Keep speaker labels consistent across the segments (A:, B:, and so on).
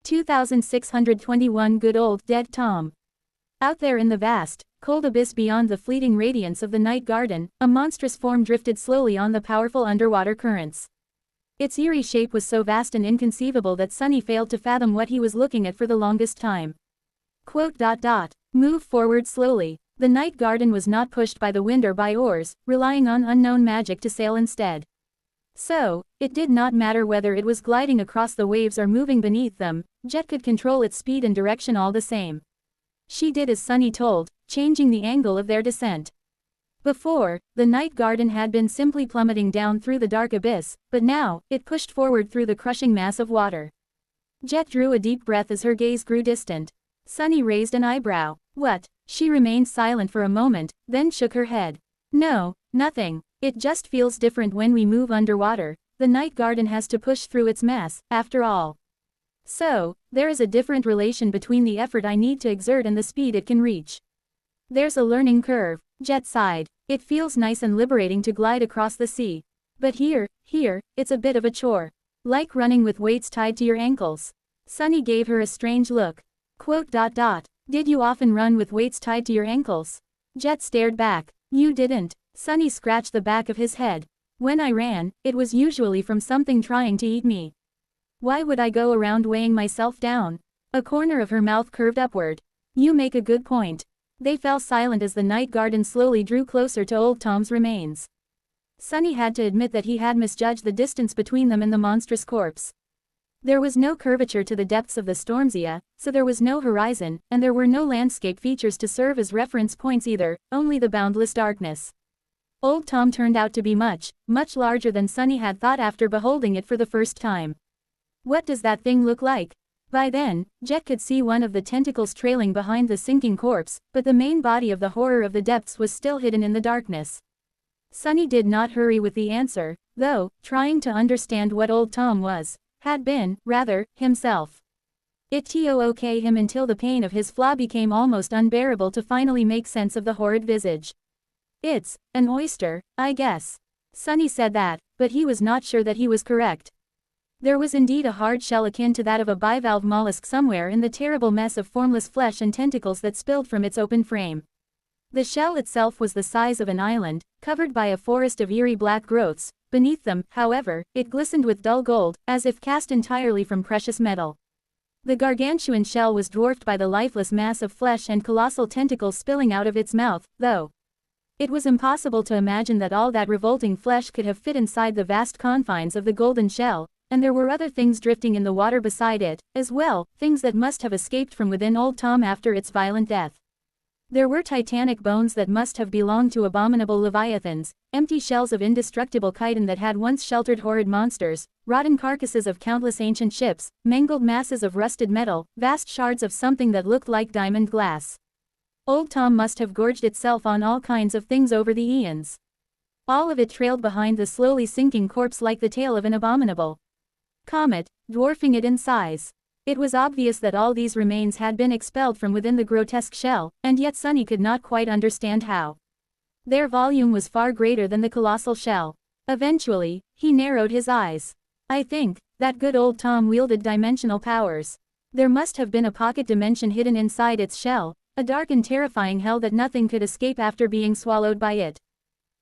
A: 2621 Good old dead Tom. Out there in the vast, cold abyss beyond the fleeting radiance of the night garden, a monstrous form drifted slowly on the powerful underwater currents. Its eerie shape was so vast and inconceivable that Sunny failed to fathom what he was looking at for the longest time. Move forward slowly. The night garden was not pushed by the wind or by oars, relying on unknown magic to sail instead. So, it did not matter whether it was gliding across the waves or moving beneath them, Jet could control its speed and direction all the same. She did as Sunny told, changing the angle of their descent. Before, the night garden had been simply plummeting down through the dark abyss, but now, it pushed forward through the crushing mass of water. Jet drew a deep breath as her gaze grew distant. Sunny raised an eyebrow. What? She remained silent for a moment, then shook her head. No, nothing. It just feels different when we move underwater. The night garden has to push through its mass, after all. So, there is a different relation between the effort I need to exert and the speed it can reach. There's a learning curve. Jet sighed. It feels nice and liberating to glide across the sea. But here, it's a bit of a chore. Like running with weights tied to your ankles. Sunny gave her a strange look. Did you often run with weights tied to your ankles? Jet stared back. You didn't. Sunny scratched the back of his head. When I ran, it was usually from something trying to eat me. Why would I go around weighing myself down? A corner of her mouth curved upward. You make a good point. They fell silent as the night garden slowly drew closer to Old Tom's remains. Sunny had to admit that he had misjudged the distance between them and the monstrous corpse. There was no curvature to the depths of the Stormzea, so there was no horizon, and there were no landscape features to serve as reference points either, only the boundless darkness. Old Tom turned out to be much, much larger than Sunny had thought after beholding it for the first time. What does that thing look like? By then, Jet could see one of the tentacles trailing behind the sinking corpse, but the main body of the horror of the depths was still hidden in the darkness. Sunny did not hurry with the answer, though, trying to understand what Old Tom had been, rather, himself. It took him until the pain of his flaw became almost unbearable to finally make sense of the horrid visage. It's an oyster, I guess. Sunny said that, but he was not sure that he was correct. There was indeed a hard shell akin to that of a bivalve mollusk somewhere in the terrible mess of formless flesh and tentacles that spilled from its open frame. The shell itself was the size of an island, covered by a forest of eerie black growths. Beneath them, however, it glistened with dull gold, as if cast entirely from precious metal. The gargantuan shell was dwarfed by the lifeless mass of flesh and colossal tentacles spilling out of its mouth, though. It was impossible to imagine that all that revolting flesh could have fit inside the vast confines of the golden shell, and there were other things drifting in the water beside it, as well, things that must have escaped from within Old Tom after its violent death. There were titanic bones that must have belonged to abominable leviathans, empty shells of indestructible chitin that had once sheltered horrid monsters, rotten carcasses of countless ancient ships, mangled masses of rusted metal, vast shards of something that looked like diamond glass. Old Tom must have gorged itself on all kinds of things over the eons. All of it trailed behind the slowly sinking corpse like the tail of an abominable comet, dwarfing it in size. It was obvious that all these remains had been expelled from within the grotesque shell, and yet Sunny could not quite understand how. Their volume was far greater than the colossal shell. Eventually, he narrowed his eyes. I think that good old Tom wielded dimensional powers. There must have been a pocket dimension hidden inside its shell, a dark and terrifying hell that nothing could escape after being swallowed by it.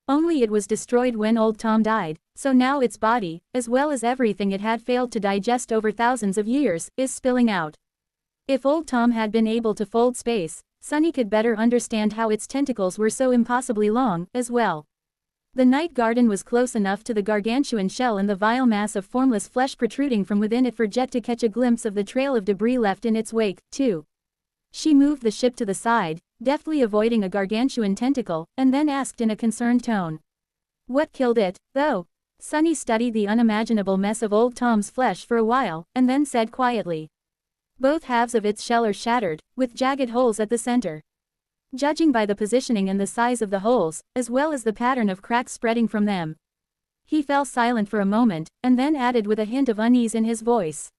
A: Only it was destroyed when Old Tom died, so now its body, as well as everything it had failed to digest over thousands of years, is spilling out. If Old Tom had been able to fold space, Sunny could better understand how its tentacles were so impossibly long, as well. The night garden was close enough to the gargantuan shell and the vile mass of formless flesh protruding from within it for Jet to catch a glimpse of the trail of debris left in its wake, too. She moved the ship to the side, deftly avoiding a gargantuan tentacle, and then asked in a concerned tone. What killed it, though? Sunny studied the unimaginable mess of Old Tom's flesh for a while, and then said quietly. Both halves of its shell are shattered, with jagged holes at the center. Judging by the positioning and the size of the holes, as well as the pattern of cracks spreading from them. He fell silent for a moment, and then added with a hint of unease in his voice.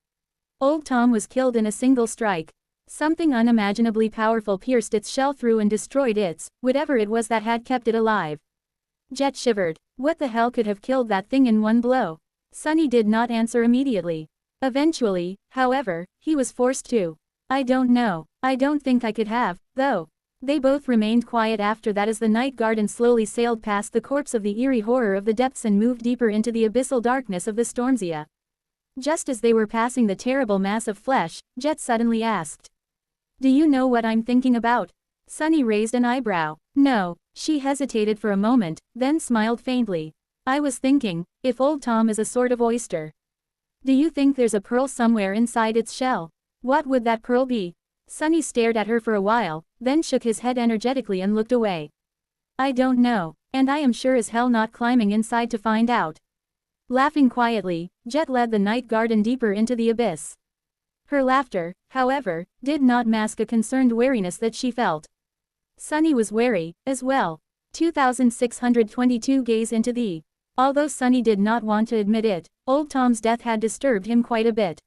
A: Old Tom was killed in a single strike. Something unimaginably powerful pierced its shell through and destroyed whatever it was that had kept it alive. Jet shivered. What the hell could have killed that thing in one blow? Sunny did not answer immediately. Eventually, however, he was forced to. I don't know. I don't think I could have, though. They both remained quiet after that as the night garden slowly sailed past the corpse of the eerie horror of the depths and moved deeper into the abyssal darkness of the Stormsia. Just as they were passing the terrible mass of flesh, Jet suddenly asked. Do you know what I'm thinking about? Sunny raised an eyebrow. No. She hesitated for a moment, then smiled faintly. I was thinking, if Old Tom is a sort of oyster. Do you think there's a pearl somewhere inside its shell? What would that pearl be? Sunny stared at her for a while, then shook his head energetically and looked away. I don't know, and I am sure as hell not climbing inside to find out. Laughing quietly, Jet led the night garden deeper into the abyss. Her laughter, however, did not mask a concerned wariness that she felt. Sunny was wary, as well. 2622 gaze into the. Although Sunny did not want to admit it, Old Tom's death had disturbed him quite a bit.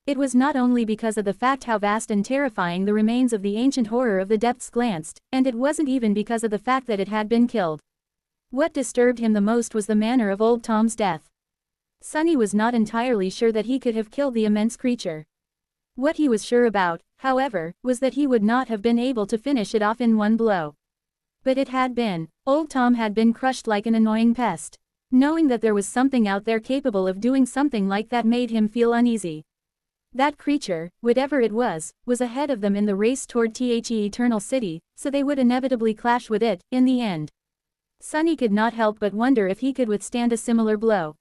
A: It was not only because of the fact how vast and terrifying the remains of the ancient horror of the depths glanced, and it wasn't even because of the fact that it had been killed. What disturbed him the most was the manner of Old Tom's death. Sunny was not entirely sure that he could have killed the immense creature. What he was sure about, however, was that he would not have been able to finish it off in one blow. But it had been. Old Tom had been crushed like an annoying pest. Knowing that there was something out there capable of doing something like that made him feel uneasy. That creature, whatever it was ahead of them in the race toward The Eternal City, so they would inevitably clash with it, in the end. Sunny could not help but wonder if he could withstand a similar blow.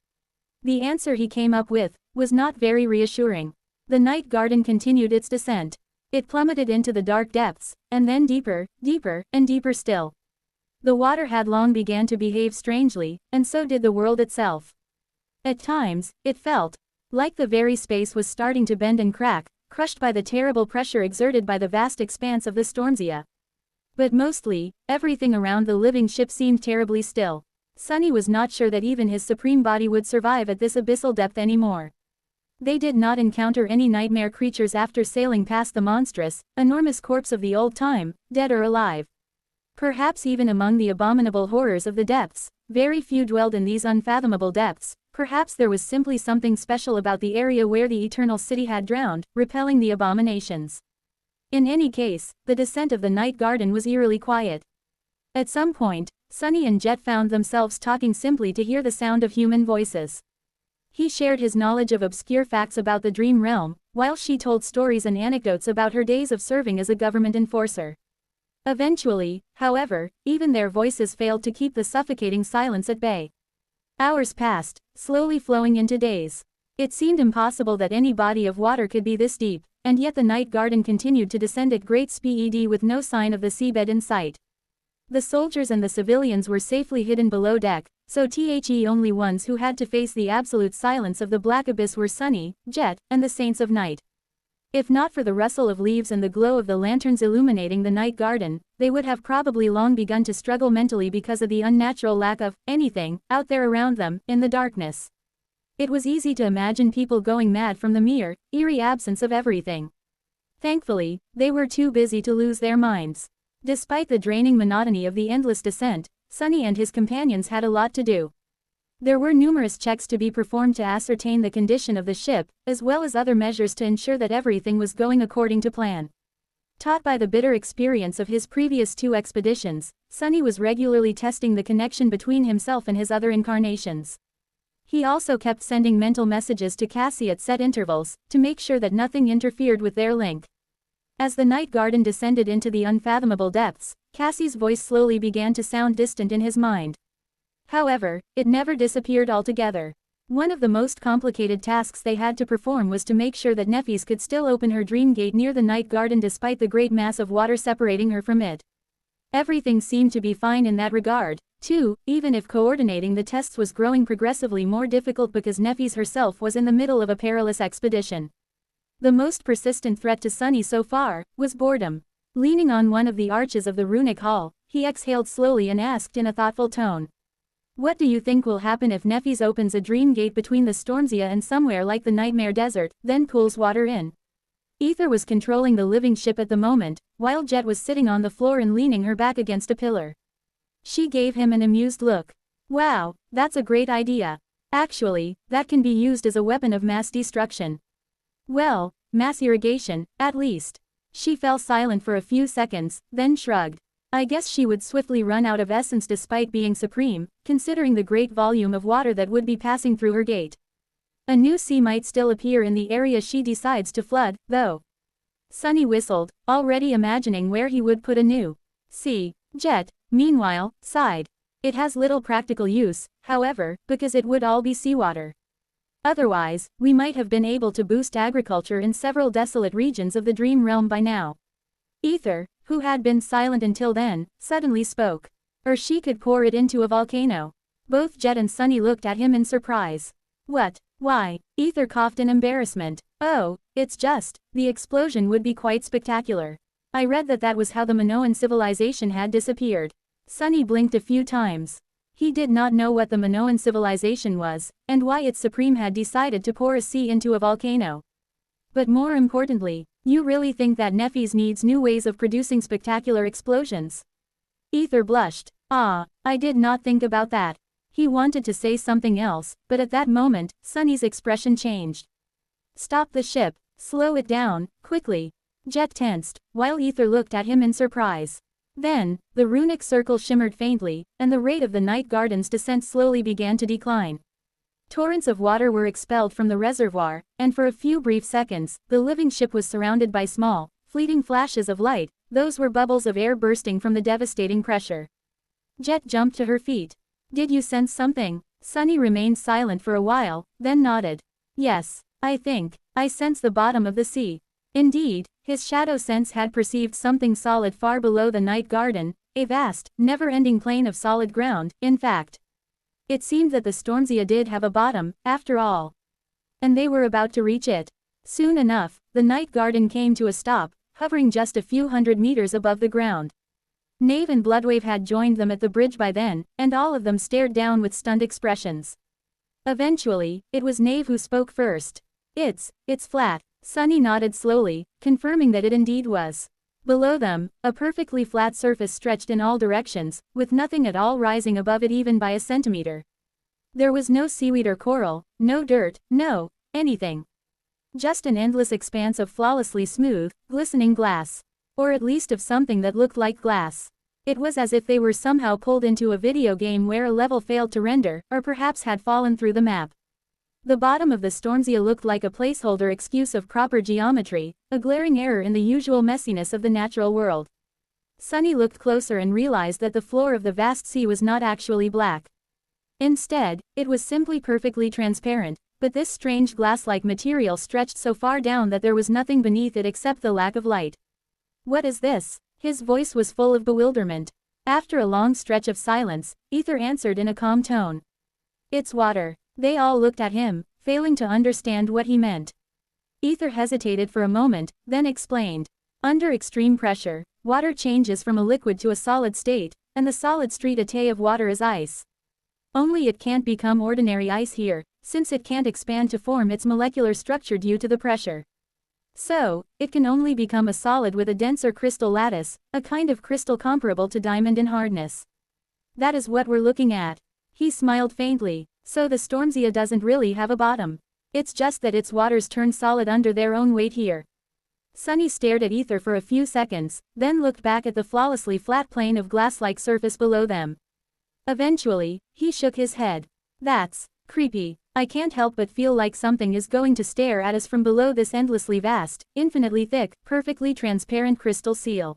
A: The answer he came up with was not very reassuring. The night garden continued its descent. It plummeted into the dark depths, and then deeper, deeper, and deeper still. The water had long begun to behave strangely, and so did the world itself. At times, it felt like the very space was starting to bend and crack, crushed by the terrible pressure exerted by the vast expanse of the Stormsia. But mostly, everything around the living ship seemed terribly still. Sunny was not sure that even his supreme body would survive at this abyssal depth anymore. They did not encounter any nightmare creatures after sailing past the monstrous, enormous corpse of the old time, dead or alive. Perhaps even among the abominable horrors of the depths, very few dwelled in these unfathomable depths. Perhaps there was simply something special about the area where the Eternal City had drowned, repelling the abominations. In any case, the descent of the night garden was eerily quiet. At some point, Sunny and Jet found themselves talking simply to hear the sound of human voices. He shared his knowledge of obscure facts about the dream realm, while she told stories and anecdotes about her days of serving as a government enforcer. Eventually, however, even their voices failed to keep the suffocating silence at bay. Hours passed, slowly flowing into days. It seemed impossible that any body of water could be this deep, and yet the night garden continued to descend at great speed with no sign of the seabed in sight. The soldiers and the civilians were safely hidden below deck, so the only ones who had to face the absolute silence of the black abyss were Sunny, Jet, and the Saints of Night. If not for the rustle of leaves and the glow of the lanterns illuminating the night garden, they would have probably long begun to struggle mentally because of the unnatural lack of anything out there around them, in the darkness. It was easy to imagine people going mad from the mere, eerie absence of everything. Thankfully, they were too busy to lose their minds. Despite the draining monotony of the endless descent, Sunny and his companions had a lot to do. There were numerous checks to be performed to ascertain the condition of the ship, as well as other measures to ensure that everything was going according to plan. Taught by the bitter experience of his previous 2 expeditions, Sunny was regularly testing the connection between himself and his other incarnations. He also kept sending mental messages to Cassie at set intervals, to make sure that nothing interfered with their link. As the night garden descended into the unfathomable depths, Cassie's voice slowly began to sound distant in his mind. However, it never disappeared altogether. One of the most complicated tasks they had to perform was to make sure that Nefis could still open her dream gate near the night garden despite the great mass of water separating her from it. Everything seemed to be fine in that regard, too, even if coordinating the tests was growing progressively more difficult because Nefis herself was in the middle of a perilous expedition. The most persistent threat to Sunny so far was boredom. Leaning on one of the arches of the runic hall, he exhaled slowly and asked in a thoughtful tone. What do you think will happen if Nefis opens a dream gate between the Stormsia and somewhere like the Nightmare Desert, then pulls water in? Ether was controlling the living ship at the moment, while Jet was sitting on the floor and leaning her back against a pillar. She gave him an amused look. Wow, that's a great idea. Actually, that can be used as a weapon of mass destruction. Well, mass irrigation, at least. She fell silent for a few seconds, then shrugged. I guess she would swiftly run out of essence despite being supreme, considering the great volume of water that would be passing through her gate. A new sea might still appear in the area she decides to flood, though. Sunny whistled, already imagining where he would put a new sea. Jet, meanwhile, sighed. It has little practical use, however, because it would all be seawater. Otherwise, we might have been able to boost agriculture in several desolate regions of the Dream Realm by now. Ether, who had been silent until then, suddenly spoke. Or she could pour it into a volcano. Both Jet and Sunny looked at him in surprise. What? Why? Ether coughed in embarrassment. Oh, it's just, the explosion would be quite spectacular. I read that was how the Minoan civilization had disappeared. Sunny blinked a few times. He did not know what the Minoan civilization was, and why its supreme had decided to pour a sea into a volcano. But more importantly, you really think that Nephis needs new ways of producing spectacular explosions? Ether blushed. Ah, I did not think about that. He wanted to say something else, but at that moment, Sunny's expression changed. Stop the ship, slow it down, quickly. Jet tensed, while Ether looked at him in surprise. Then, the runic circle shimmered faintly, and the rate of the Night Garden's descent slowly began to decline. Torrents of water were expelled from the reservoir, and for a few brief seconds, the living ship was surrounded by small, fleeting flashes of light. Those were bubbles of air bursting from the devastating pressure. Jet jumped to her feet. Did you sense something? Sunny remained silent for a while, then nodded. Yes, I think, I sense the bottom of the sea. Indeed, his shadow sense had perceived something solid far below the Night Garden, a vast, never-ending plain of solid ground, in fact. It seemed that the Stormzea did have a bottom, after all. And they were about to reach it. Soon enough, the Night Garden came to a stop, hovering just a few hundred meters above the ground. Knave and Bloodwave had joined them at the bridge by then, and all of them stared down with stunned expressions. Eventually, it was Knave who spoke first. It's flat. Sunny nodded slowly, confirming that it indeed was. Below them, a perfectly flat surface stretched in all directions, with nothing at all rising above it even by a centimeter. There was no seaweed or coral, no dirt, no anything. Just an endless expanse of flawlessly smooth, glistening glass. Or at least of something that looked like glass. It was as if they were somehow pulled into a video game where a level failed to render, or perhaps had fallen through the map. The bottom of the Stormzea looked like a placeholder excuse of proper geometry, a glaring error in the usual messiness of the natural world. Sunny looked closer and realized that the floor of the vast sea was not actually black. Instead, it was simply perfectly transparent, but this strange glass-like material stretched so far down that there was nothing beneath it except the lack of light. What is this? His voice was full of bewilderment. After a long stretch of silence, Ether answered in a calm tone. It's water. They all looked at him, failing to understand what he meant. Ether hesitated for a moment, then explained. Under extreme pressure, water changes from a liquid to a solid state, and the solid state of water is ice. Only it can't become ordinary ice here, since it can't expand to form its molecular structure due to the pressure. So, it can only become a solid with a denser crystal lattice, a kind of crystal comparable to diamond in hardness. That is what we're looking at. He smiled faintly. So the Stormzea doesn't really have a bottom. It's just that its waters turn solid under their own weight here. Sunny stared at Ether for a few seconds, then looked back at the flawlessly flat plane of glass-like surface below them. Eventually, he shook his head. That's creepy. I can't help but feel like something is going to stare at us from below this endlessly vast, infinitely thick, perfectly transparent crystal seal.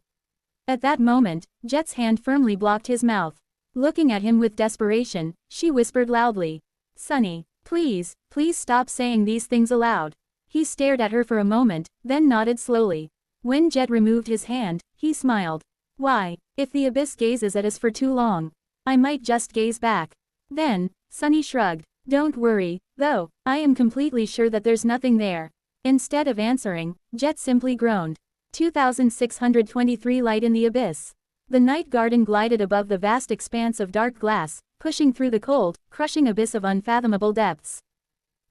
A: At that moment, Jet's hand firmly blocked his mouth. Looking at him with desperation, she whispered loudly. Sunny, please, please stop saying these things aloud. He stared at her for a moment, then nodded slowly. When Jet removed his hand, he smiled. Why, if the abyss gazes at us for too long, I might just gaze back. Then, Sunny shrugged. Don't worry, though, I am completely sure that there's nothing there. Instead of answering, Jet simply groaned. 2623 Light in the abyss. The Night Garden glided above the vast expanse of dark glass, pushing through the cold, crushing abyss of unfathomable depths.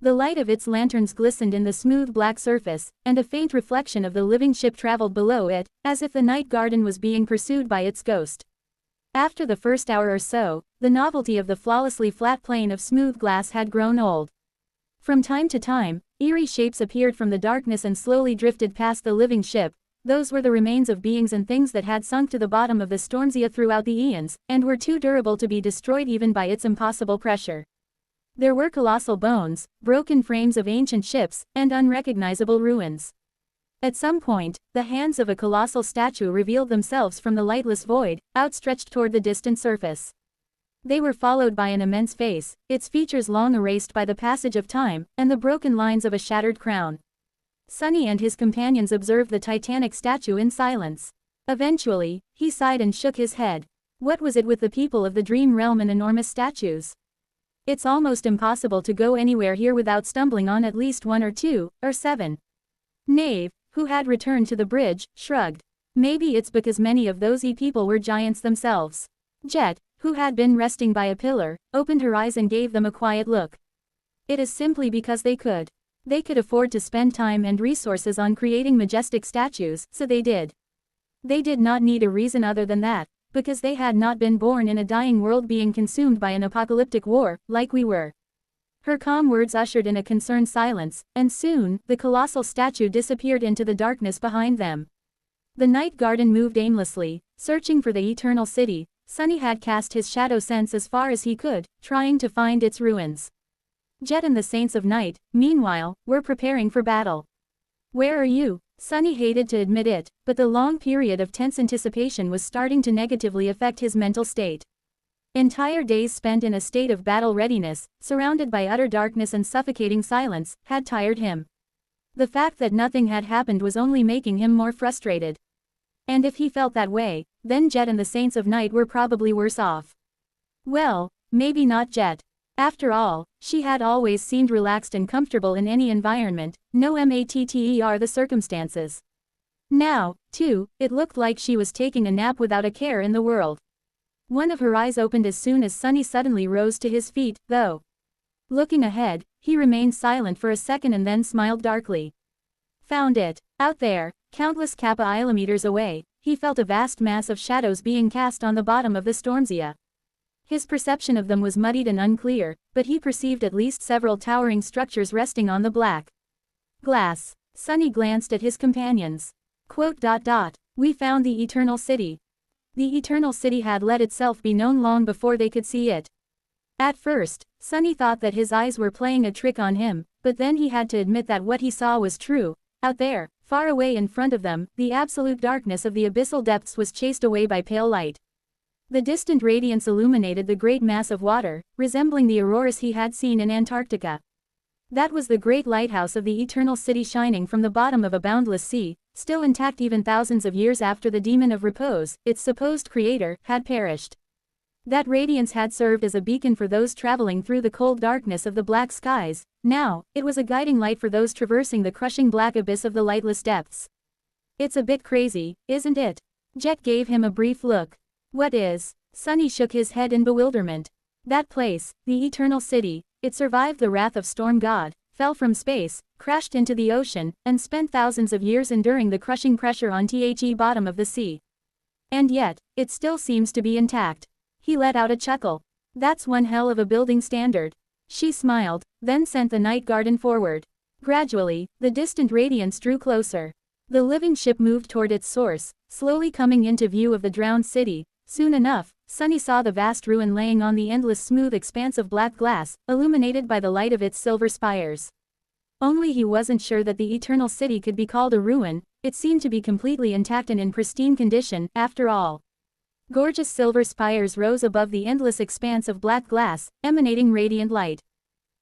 A: The light of its lanterns glistened in the smooth black surface, and a faint reflection of the living ship traveled below it, as if the Night Garden was being pursued by its ghost. After the first hour or so, the novelty of the flawlessly flat plane of smooth glass had grown old. From time to time, Eerie shapes appeared from the darkness and slowly drifted past the living ship. Those were the remains of beings and things that had sunk to the bottom of the Stormsia throughout the eons, and were too durable to be destroyed even by its impossible pressure. There were colossal bones, broken frames of ancient ships, and unrecognizable ruins. At some point, the hands of a colossal statue revealed themselves from the lightless void, outstretched toward the distant surface. They were followed by an immense face, its features long erased by the passage of time, and the broken lines of a shattered crown. Sunny and his companions observed the titanic statue in silence. Eventually, he sighed and shook his head. What was it with the people of the Dream Realm and enormous statues? It's almost impossible to go anywhere here without stumbling on at least 1 or 2, or 7. Knave, who had returned to the bridge, shrugged. Maybe it's because many of those people were giants themselves. Jet, who had been resting by a pillar, opened her eyes and gave them a quiet look. It is simply because they could. They could afford to spend time and resources on creating majestic statues, so they did. They did not need a reason other than that, because they had not been born in a dying world being consumed by an apocalyptic war, like we were. Her calm words ushered in a concerned silence, and soon, the colossal statue disappeared into the darkness behind them. The night garden moved aimlessly, searching for the eternal city. Sunny had cast his shadow sense as far as he could, trying to find its ruins. Jet and the Saints of Night, meanwhile, were preparing for battle. Where are you? Sunny hated to admit it, but the long period of tense anticipation was starting to negatively affect his mental state. Entire days spent in a state of battle readiness, surrounded by utter darkness and suffocating silence, had tired him. The fact that nothing had happened was only making him more frustrated. And if he felt that way, then Jet and the Saints of Night were probably worse off. Well, maybe not Jet. After all, she had always seemed relaxed and comfortable in any environment, no matter the circumstances. Now, too, it looked like she was taking a nap without a care in the world. One of her eyes opened as soon as Sunny suddenly rose to his feet, though. Looking ahead, he remained silent for a second and then smiled darkly. Found it. Out there, countless kappa kilometers away, he felt a vast mass of shadows being cast on the bottom of the Stormsia. His perception of them was muddied and unclear, but he perceived at least several towering structures resting on the black glass. Sunny glanced at his companions. We found the Eternal City. The Eternal City had let itself be known long before they could see it. At first, Sunny thought that his eyes were playing a trick on him, but then he had to admit that what he saw was true. Out there, far away in front of them, the absolute darkness of the abyssal depths was chased away by pale light. The distant radiance illuminated the great mass of water, resembling the auroras he had seen in Antarctica. That was the great lighthouse of the Eternal City shining from the bottom of a boundless sea, still intact even thousands of years after the Demon of Repose, its supposed creator, had perished. That radiance had served as a beacon for those traveling through the cold darkness of the black skies. Now, it was a guiding light for those traversing the crushing black abyss of the lightless depths. It's a bit crazy, isn't it? Jet gave him a brief look. What is? Sunny shook his head in bewilderment. That place, the Eternal City, it survived the wrath of Storm God, fell from space, crashed into the ocean, and spent thousands of years enduring the crushing pressure on the bottom of the sea. And yet, it still seems to be intact. He let out a chuckle. That's one hell of a building standard. She smiled, then sent the night garden forward. Gradually, the distant radiance drew closer. The living ship moved toward its source, slowly coming into view of the drowned city. Soon enough, Sunny saw the vast ruin laying on the endless smooth expanse of black glass, illuminated by the light of its silver spires. Only he wasn't sure that the Eternal City could be called a ruin. It seemed to be completely intact and in pristine condition, after all. Gorgeous silver spires rose above the endless expanse of black glass, emanating radiant light.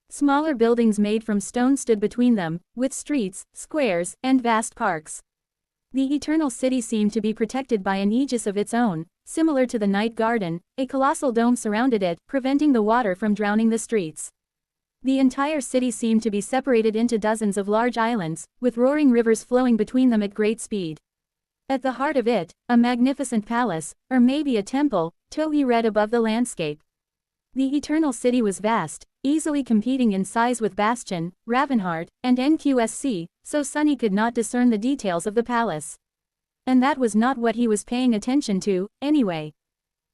A: Smaller buildings made from stone stood between them, with streets, squares, and vast parks. The Eternal City seemed to be protected by an aegis of its own, similar to the night garden. A colossal dome surrounded it, preventing the water from drowning the streets. The entire city seemed to be separated into dozens of large islands, with roaring rivers flowing between them at great speed. At the heart of it, a magnificent palace, or maybe a temple, Toei read above the landscape. The Eternal City was vast, easily competing in size with Bastion, Ravenheart, and NQSC, so Sunny could not discern the details of the palace. And that was not what he was paying attention to, anyway.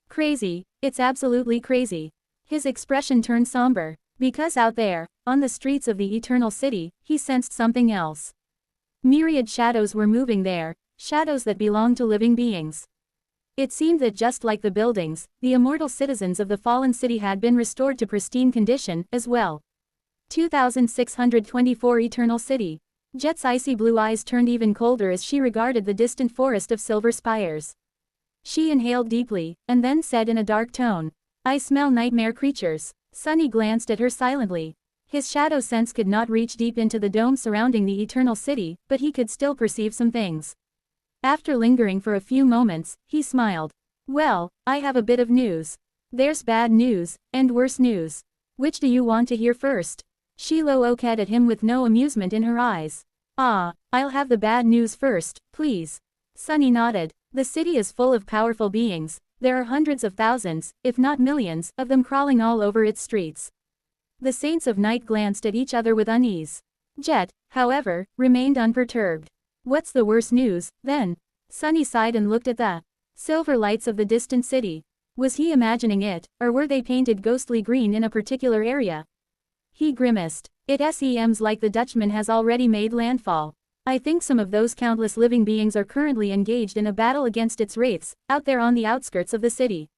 A: Crazy, it's absolutely crazy. His expression turned somber. Because out there, on the streets of the Eternal City, he sensed something else. Myriad shadows were moving there, shadows that belonged to living beings. It seemed that just like the buildings, the immortal citizens of the fallen city had been restored to pristine condition, as well. 2624 Eternal City. Jet's icy blue eyes turned even colder as she regarded the distant forest of silver spires. She inhaled deeply, and then said in a dark tone, "I smell nightmare creatures." Sunny glanced at her silently. His shadow sense could not reach deep into the dome surrounding the Eternal City, but he could still perceive some things. After lingering for a few moments, he smiled. "Well, I have a bit of news. There's bad news, and worse news. Which do you want to hear first?" She looked at him with no amusement in her eyes. "Ah, I'll have the bad news first, please." Sunny nodded. The city is full of powerful beings. There are hundreds of thousands, if not millions, of them crawling all over its streets. The Saints of Night glanced at each other with unease. Jet, however, remained unperturbed. "What's the worst news, then?" Sunny sighed and looked at the silver lights of the distant city. Was he imagining it, or were they painted ghostly green in a particular area? He grimaced. "It seems like the Dutchman has already made landfall. I think some of those countless living beings are currently engaged in a battle against its wraiths, out there on the outskirts of the city."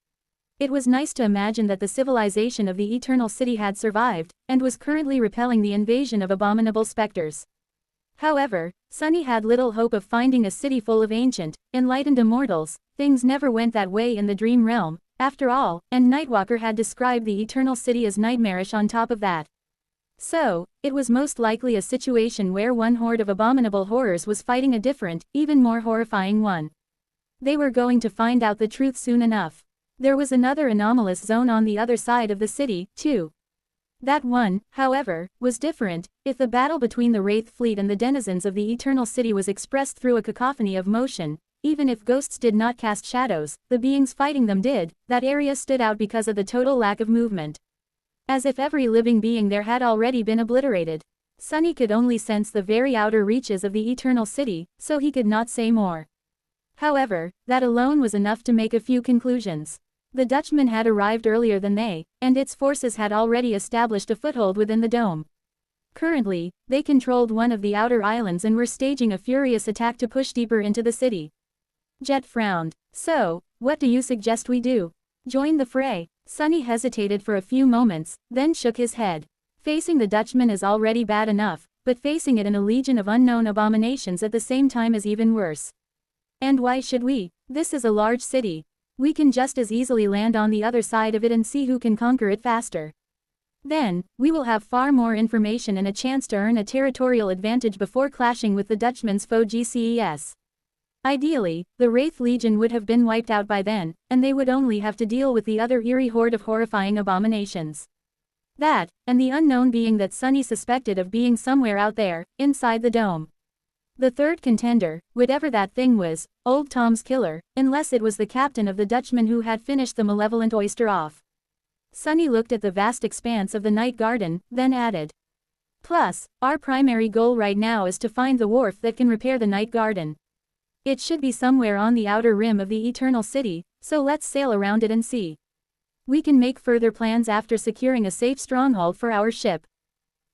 A: It was nice to imagine that the civilization of the Eternal City had survived, and was currently repelling the invasion of abominable specters. However, Sunny had little hope of finding a city full of ancient, enlightened immortals. Things never went that way in the dream realm, after all, and Nightwalker had described the Eternal City as nightmarish on top of that. So, it was most likely a situation where one horde of abominable horrors was fighting a different, even more horrifying one. They were going to find out the truth soon enough. There was another anomalous zone on the other side of the city, too. That one, however, was different. If the battle between the Wraith fleet and the denizens of the Eternal City was expressed through a cacophony of motion, even if ghosts did not cast shadows, the beings fighting them did, that area stood out because of the total lack of movement. As if every living being there had already been obliterated. Sunny could only sense the very outer reaches of the Eternal City, so he could not say more. However, that alone was enough to make a few conclusions. The Dutchman had arrived earlier than they, and its forces had already established a foothold within the dome. Currently, they controlled one of the outer islands and were staging a furious attack to push deeper into the city. Jet frowned. "So, what do you suggest we do? Join the fray?" Sunny hesitated for a few moments, then shook his head. Facing the Dutchman is already bad enough, but facing it in a legion of unknown abominations at the same time is even worse. And why should we? This is a large city. We can just as easily land on the other side of it and see who can conquer it faster. Then, we will have far more information and a chance to earn a territorial advantage before clashing with the Dutchman's foe GCES. Ideally, the Wraith Legion would have been wiped out by then, and they would only have to deal with the other eerie horde of horrifying abominations. That, and the unknown being that Sunny suspected of being somewhere out there, inside the dome. The third contender, whatever that thing was, Old Tom's killer, unless it was the captain of the Dutchman who had finished the malevolent oyster off. Sunny looked at the vast expanse of the night garden, then added. "Plus, our primary goal right now is to find the wharf that can repair the night garden. It should be somewhere on the outer rim of the Eternal City, so let's sail around it and see. We can make further plans after securing a safe stronghold for our ship."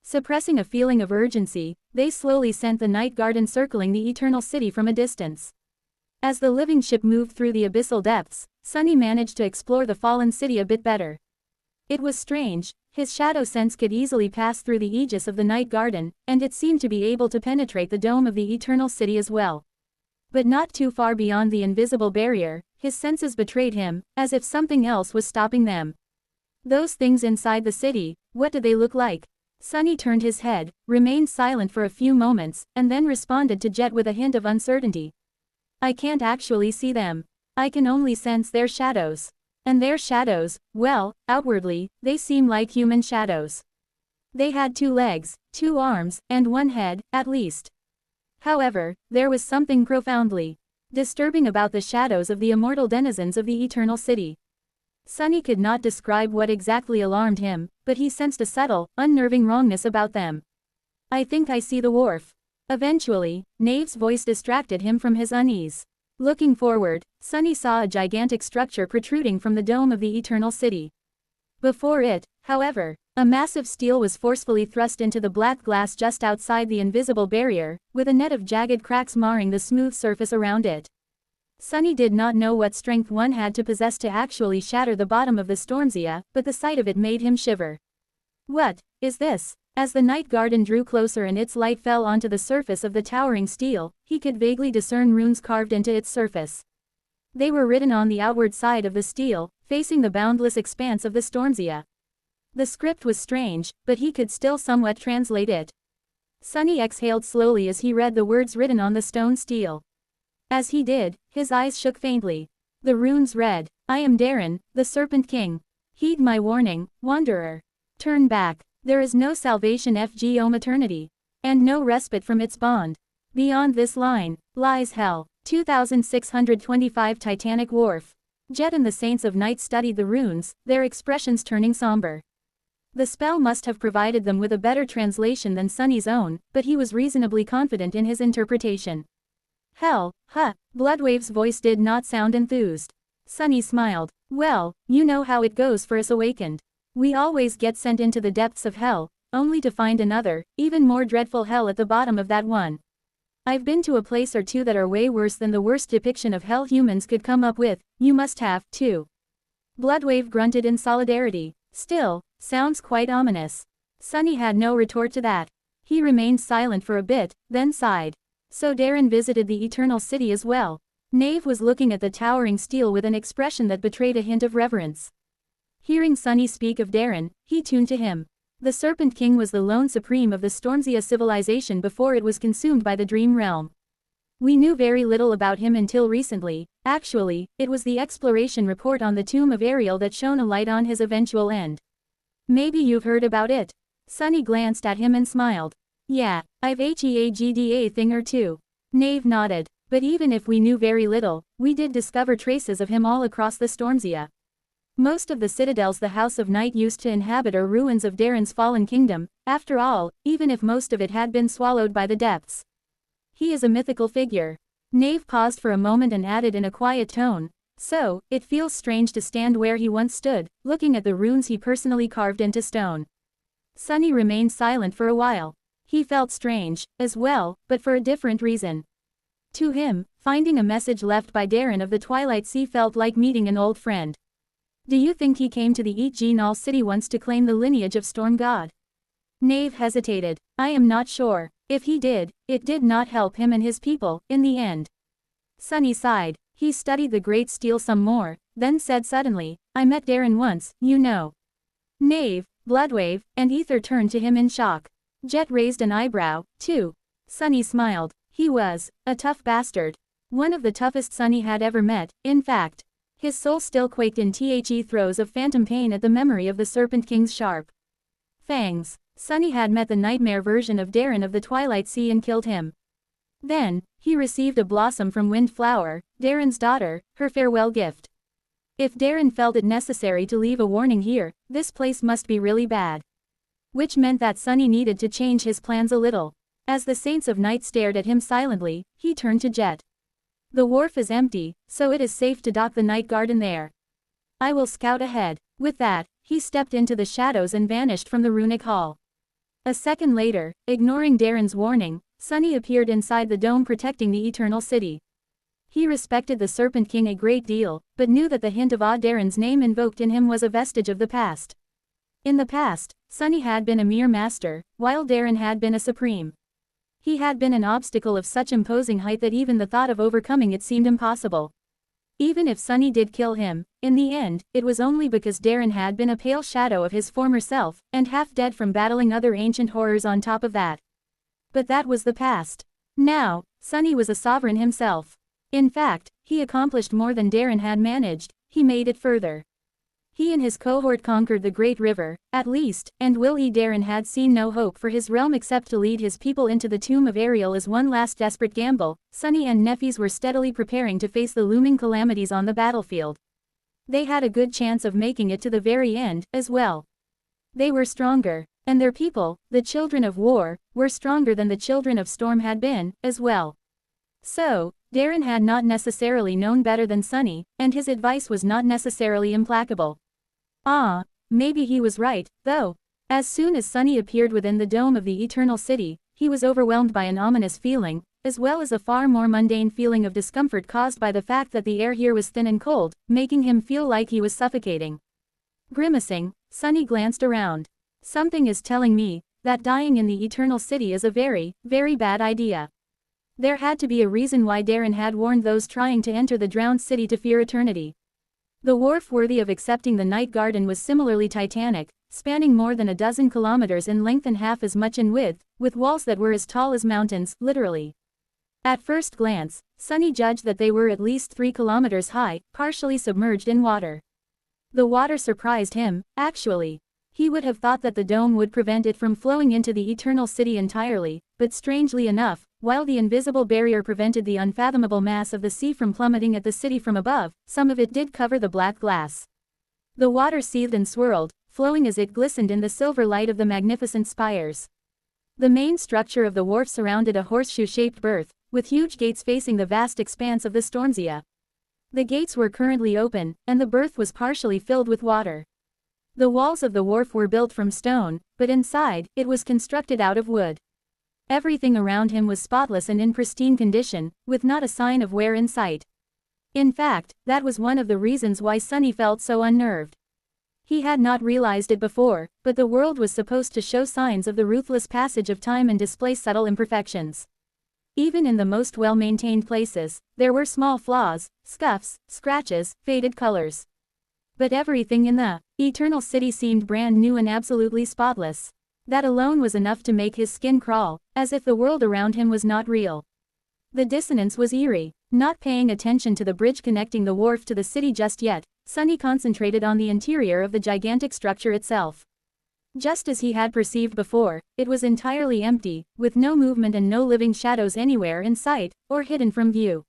A: Suppressing a feeling of urgency, they slowly sent the night garden circling the Eternal City from a distance. As the living ship moved through the abyssal depths, Sunny managed to explore the fallen city a bit better. It was strange, his shadow sense could easily pass through the aegis of the night garden, and it seemed to be able to penetrate the dome of the Eternal City as well. But not too far beyond the invisible barrier, his senses betrayed him, as if something else was stopping them. "Those things inside the city, what do they look like?" Sunny turned his head, remained silent for a few moments, and then responded to Jet with a hint of uncertainty. "I can't actually see them. I can only sense their shadows. And their shadows, well, outwardly, they seem like human shadows. They had 2 legs, 2 arms, and 1 head, at least. However, there was something profoundly disturbing about the shadows of the immortal denizens of the Eternal City." Sunny could not describe what exactly alarmed him, but he sensed a subtle, unnerving wrongness about them. "I think I see the wharf." Eventually, Nave's voice distracted him from his unease. Looking forward, Sunny saw a gigantic structure protruding from the dome of the Eternal City. Before it, however, A massive steel was forcefully thrust into the black glass just outside the invisible barrier, with a net of jagged cracks marring the smooth surface around it. Sunny did not know what strength one had to possess to actually shatter the bottom of the Stormzia, but the sight of it made him shiver. What is this? As the night garden drew closer and its light fell onto the surface of the towering steel, he could vaguely discern runes carved into its surface. They were written on the outward side of the steel, facing the boundless expanse of the Stormzia. The script was strange, but he could still somewhat translate it. Sunny exhaled slowly as he read the words written on the stone steel. As he did, his eyes shook faintly. The runes read, "I am Darren, the Serpent King. Heed my warning, Wanderer. Turn back. There is no salvation FGO maternity. And no respite from its bond. Beyond this line, lies hell." 2625 Titanic Wharf. Jet and the Saints of Night studied the runes, their expressions turning somber. The spell must have provided them with a better translation than Sunny's own, but he was reasonably confident in his interpretation. Hell, huh, Bloodwave's voice did not sound enthused. Sunny smiled. Well, you know how it goes for us awakened. We always get sent into the depths of hell, only to find another, even more dreadful hell at the bottom of that one. I've been to a place or two that are way worse than the worst depiction of hell humans could come up with. You must have, too. Bloodwave grunted in solidarity. Still, sounds quite ominous. Sunny had no retort to that. He remained silent for a bit, then sighed. So Darren visited the Eternal City as well. Nave was looking at the towering steel with an expression that betrayed a hint of reverence. Hearing Sunny speak of Darren, he tuned to him. The Serpent King was the lone supreme of the Stormzia civilization before it was consumed by the Dream Realm. We knew very little about him until recently. Actually, it was the exploration report on the tomb of Ariel that shone a light on his eventual end. Maybe you've heard about it? Sunny glanced at him and smiled. Yeah, I've heard a thing or two. Nave nodded. But even if we knew very little, we did discover traces of him all across the Stormzia. Most of the citadels the House of Night used to inhabit are ruins of Darren's fallen kingdom, after all, even if most of it had been swallowed by the depths. He is a mythical figure. Nave paused for a moment and added in a quiet tone, so, it feels strange to stand where he once stood, looking at the runes he personally carved into stone. Sunny remained silent for a while. He felt strange, as well, but for a different reason. To him, finding a message left by Darren of the Twilight Sea felt like meeting an old friend. Do you think he came to the Eternal City once to claim the lineage of Storm God? Nave hesitated. I am not sure. If he did, it did not help him and his people, in the end. Sunny sighed. He studied the great steel some more, then said suddenly, I met Darren once, you know. Nave, Bloodwave, and Ether turned to him in shock. Jet raised an eyebrow, too. Sunny smiled. He was a tough bastard. One of the toughest Sunny had ever met, in fact. His soul still quaked in throes of phantom pain at the memory of the Serpent King's sharp fangs. Sunny had met the nightmare version of Darren of the Twilight Sea and killed him. Then, he received a blossom from Windflower, Darren's daughter, her farewell gift. If Darren felt it necessary to leave a warning here, this place must be really bad. Which meant that Sunny needed to change his plans a little. As the Saints of Night stared at him silently, he turned to Jet. The wharf is empty, so it is safe to dock the night garden there. I will scout ahead. With that, he stepped into the shadows and vanished from the runic hall. A second later, ignoring Darren's warning, Sunny appeared inside the dome protecting the Eternal City. He respected the Serpent King a great deal, but knew that the hint of Darren's name invoked in him was a vestige of the past. In the past, Sunny had been a mere master, while Darren had been a supreme. He had been an obstacle of such imposing height that even the thought of overcoming it seemed impossible. Even if Sunny did kill him, in the end, it was only because Darren had been a pale shadow of his former self, and half dead from battling other ancient horrors on top of that. But that was the past. Now, Sunny was a sovereign himself. In fact, he accomplished more than Darren had managed, he made it further. He and his cohort conquered the Great River, at least, and Darren had seen no hope for his realm except to lead his people into the tomb of Ariel as one last desperate gamble. Sunny and Nephis were steadily preparing to face the looming calamities on the battlefield. They had a good chance of making it to the very end, as well. They were stronger, and their people, the children of war, were stronger than the children of storm had been, as well. So, Darren had not necessarily known better than Sunny, and his advice was not necessarily implacable. Maybe he was right, though. As soon as Sunny appeared within the dome of the Eternal City, he was overwhelmed by an ominous feeling, as well as a far more mundane feeling of discomfort caused by the fact that the air here was thin and cold, making him feel like he was suffocating. Grimacing, Sunny glanced around. Something is telling me that dying in the Eternal City is a very, very bad idea. There had to be a reason why Darren had warned those trying to enter the drowned city to fear eternity. The wharf worthy of accepting the Night Garden was similarly titanic, spanning more than a dozen kilometers in length and half as much in width, with walls that were as tall as mountains, literally. At first glance, Sunny judged that they were at least 3 kilometers high, partially submerged in water. The water surprised him, actually. He would have thought that the dome would prevent it from flowing into the Eternal City entirely, but strangely enough, while the invisible barrier prevented the unfathomable mass of the sea from plummeting at the city from above, some of it did cover the black glass. The water seethed and swirled, flowing as it glistened in the silver light of the magnificent spires. The main structure of the wharf surrounded a horseshoe-shaped berth, with huge gates facing the vast expanse of the Stormzea. The gates were currently open, and the berth was partially filled with water. The walls of the wharf were built from stone, but inside, it was constructed out of wood. Everything around him was spotless and in pristine condition, with not a sign of wear in sight. In fact, that was one of the reasons why Sunny felt so unnerved. He had not realized it before, but the world was supposed to show signs of the ruthless passage of time and display subtle imperfections. Even in the most well-maintained places, there were small flaws, scuffs, scratches, faded colors. But everything in the Eternal City seemed brand new and absolutely spotless. That alone was enough to make his skin crawl, as if the world around him was not real. The dissonance was eerie. Not paying attention to the bridge connecting the wharf to the city just yet, Sunny concentrated on the interior of the gigantic structure itself. Just as he had perceived before, it was entirely empty, with no movement and no living shadows anywhere in sight, or hidden from view.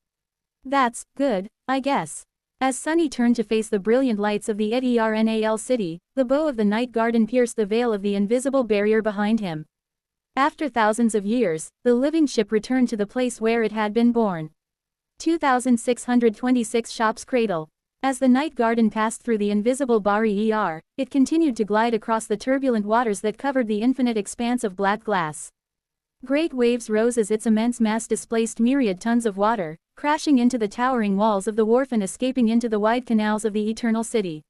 A: That's good, I guess. As Sunny turned to face the brilliant lights of the Eternal City, the bow of the Night Garden pierced the veil of the invisible barrier behind him. After thousands of years, the living ship returned to the place where it had been born. 2626 Shop's Cradle. As the Night Garden passed through the invisible barrier, it continued to glide across the turbulent waters that covered the infinite expanse of black glass. Great waves rose as its immense mass displaced myriad tons of water, crashing into the towering walls of the wharf and escaping into the wide canals of the Eternal City.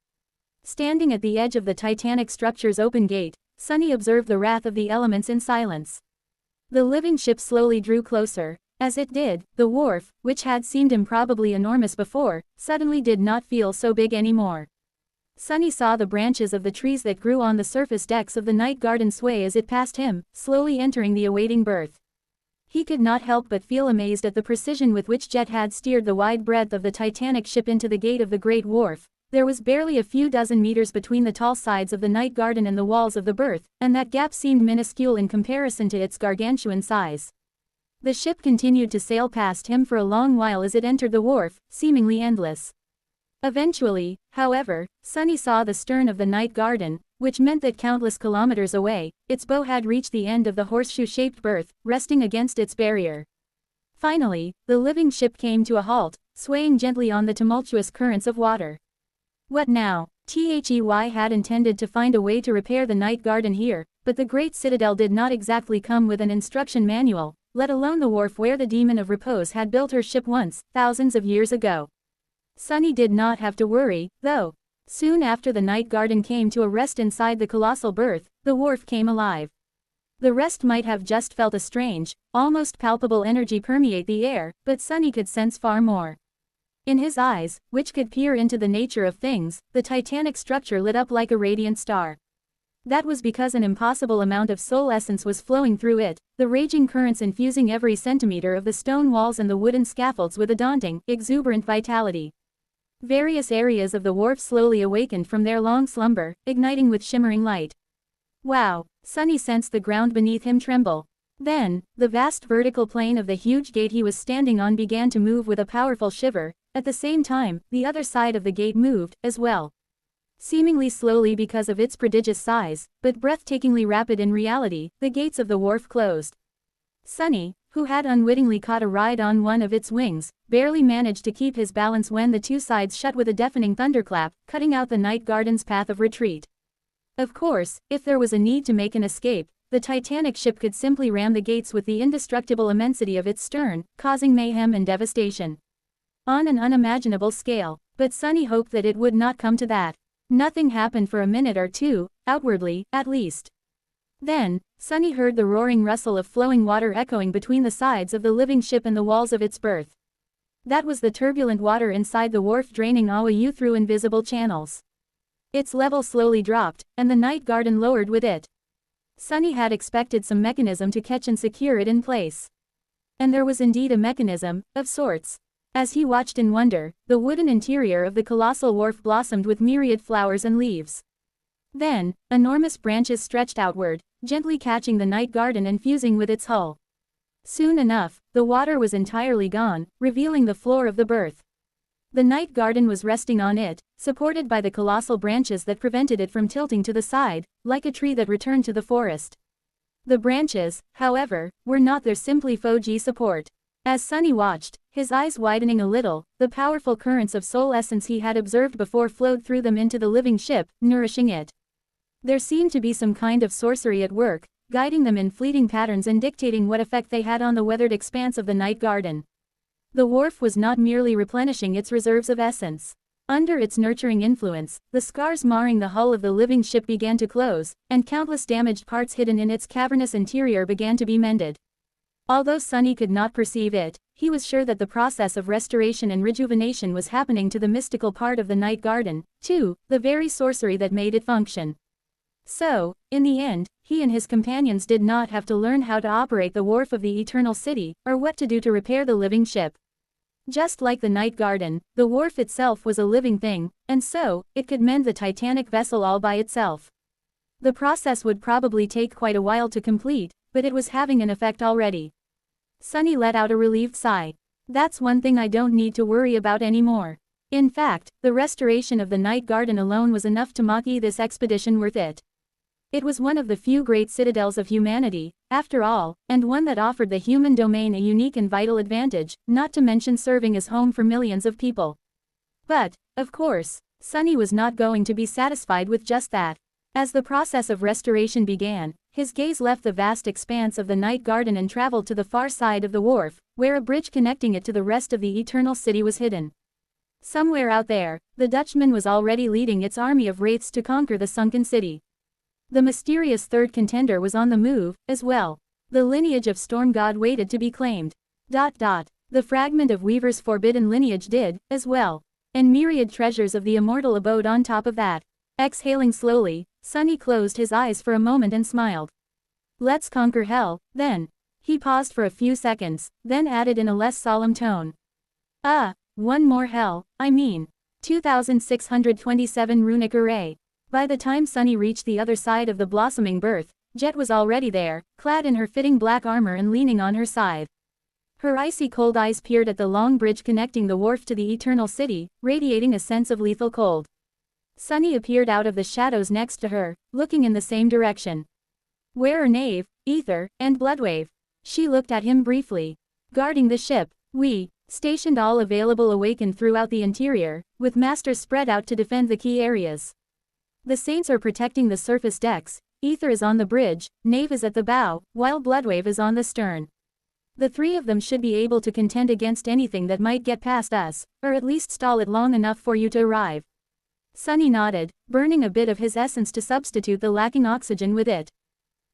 A: Standing at the edge of the titanic structure's open gate, Sunny observed the wrath of the elements in silence. The living ship slowly drew closer. As it did, the wharf, which had seemed improbably enormous before, suddenly did not feel so big anymore. Sunny saw the branches of the trees that grew on the surface decks of the Night Garden sway as it passed him, slowly entering the awaiting berth. He could not help but feel amazed at the precision with which Jet had steered the wide breadth of the Titanic ship into the gate of the Great Wharf. There was barely a few dozen meters between the tall sides of the Night Garden and the walls of the berth, and that gap seemed minuscule in comparison to its gargantuan size. The ship continued to sail past him for a long while as it entered the wharf, seemingly endless. Eventually, however, Sunny saw the stern of the Night Garden, which meant that countless kilometers away, its bow had reached the end of the horseshoe-shaped berth, resting against its barrier. Finally, the living ship came to a halt, swaying gently on the tumultuous currents of water. What now? They had intended to find a way to repair the Night Garden here, but the Great Citadel did not exactly come with an instruction manual, let alone the wharf where the Demon of Repose had built her ship once, thousands of years ago. Sunny did not have to worry, though. Soon after the Night Garden came to a rest inside the colossal berth, the wharf came alive. The rest might have just felt a strange, almost palpable energy permeate the air, but Sunny could sense far more. In his eyes, which could peer into the nature of things, the titanic structure lit up like a radiant star. That was because an impossible amount of soul essence was flowing through it, the raging currents infusing every centimeter of the stone walls and the wooden scaffolds with a daunting, exuberant vitality. Various areas of the wharf slowly awakened from their long slumber, igniting with shimmering light. Wow! Sunny sensed the ground beneath him tremble. Then, the vast vertical plane of the huge gate he was standing on began to move with a powerful shiver. At the same time, the other side of the gate moved, as well. Seemingly slowly because of its prodigious size, but breathtakingly rapid in reality, the gates of the wharf closed. Sunny, who had unwittingly caught a ride on one of its wings, barely managed to keep his balance when the two sides shut with a deafening thunderclap, cutting out the Night Garden's path of retreat. Of course, if there was a need to make an escape, the Titanic ship could simply ram the gates with the indestructible immensity of its stern, causing mayhem and devastation on an unimaginable scale. But Sunny hoped that it would not come to that. Nothing happened for a minute or two, outwardly, at least. Then, Sunny heard the roaring rustle of flowing water echoing between the sides of the living ship and the walls of its berth. That was the turbulent water inside the wharf draining Awayu through invisible channels. Its level slowly dropped, and the night garden lowered with it. Sunny had expected some mechanism to catch and secure it in place. And there was indeed a mechanism, of sorts. As he watched in wonder, the wooden interior of the colossal wharf blossomed with myriad flowers and leaves. Then, enormous branches stretched outward, gently catching the night garden and fusing with its hull. Soon enough, the water was entirely gone, revealing the floor of the berth. The night garden was resting on it, supported by the colossal branches that prevented it from tilting to the side, like a tree that returned to the forest. The branches, however, were not their simply Fuji support. As Sunny watched, his eyes widening a little, the powerful currents of soul essence he had observed before flowed through them into the living ship, nourishing it. There seemed to be some kind of sorcery at work, guiding them in fleeting patterns and dictating what effect they had on the weathered expanse of the night garden. The wharf was not merely replenishing its reserves of essence. Under its nurturing influence, the scars marring the hull of the living ship began to close, and countless damaged parts hidden in its cavernous interior began to be mended. Although Sunny could not perceive it, he was sure that the process of restoration and rejuvenation was happening to the mystical part of the night garden, too, the very sorcery that made it function. So, in the end, he and his companions did not have to learn how to operate the wharf of the Eternal City, or what to do to repair the living ship. Just like the night garden, the wharf itself was a living thing, and so, it could mend the Titanic vessel all by itself. The process would probably take quite a while to complete, but it was having an effect already. Sunny let out a relieved sigh. That's one thing I don't need to worry about anymore. In fact, the restoration of the night garden alone was enough to make this expedition worth it. It was one of the few great citadels of humanity, after all, and one that offered the human domain a unique and vital advantage, not to mention serving as home for millions of people. But, of course, Sunny was not going to be satisfied with just that. As the process of restoration began, his gaze left the vast expanse of the night garden and traveled to the far side of the wharf, where a bridge connecting it to the rest of the Eternal City was hidden. Somewhere out there, the Dutchman was already leading its army of wraiths to conquer the sunken city. The mysterious third contender was on the move, as well. The lineage of Storm God waited to be claimed. The fragment of Weaver's forbidden lineage did, as well. And myriad treasures of the immortal abode on top of that. Exhaling slowly, Sunny closed his eyes for a moment and smiled. Let's conquer hell, then. He paused for a few seconds, then added in a less solemn tone. One more hell, I mean. 2627 runic array. By the time Sunny reached the other side of the blossoming berth, Jet was already there, clad in her fitting black armor and leaning on her scythe. Her icy cold eyes peered at the long bridge connecting the wharf to the Eternal City, radiating a sense of lethal cold. Sunny appeared out of the shadows next to her, looking in the same direction. Where are Knave, Ether, and Bloodwave? She looked at him briefly. Guarding the ship. We, stationed all available awakened throughout the interior, with masters spread out to defend the key areas. The Saints are protecting the surface decks, Ether is on the bridge, Knave is at the bow, while Bloodwave is on the stern. The three of them should be able to contend against anything that might get past us, or at least stall it long enough for you to arrive. Sunny nodded, burning a bit of his essence to substitute the lacking oxygen with it.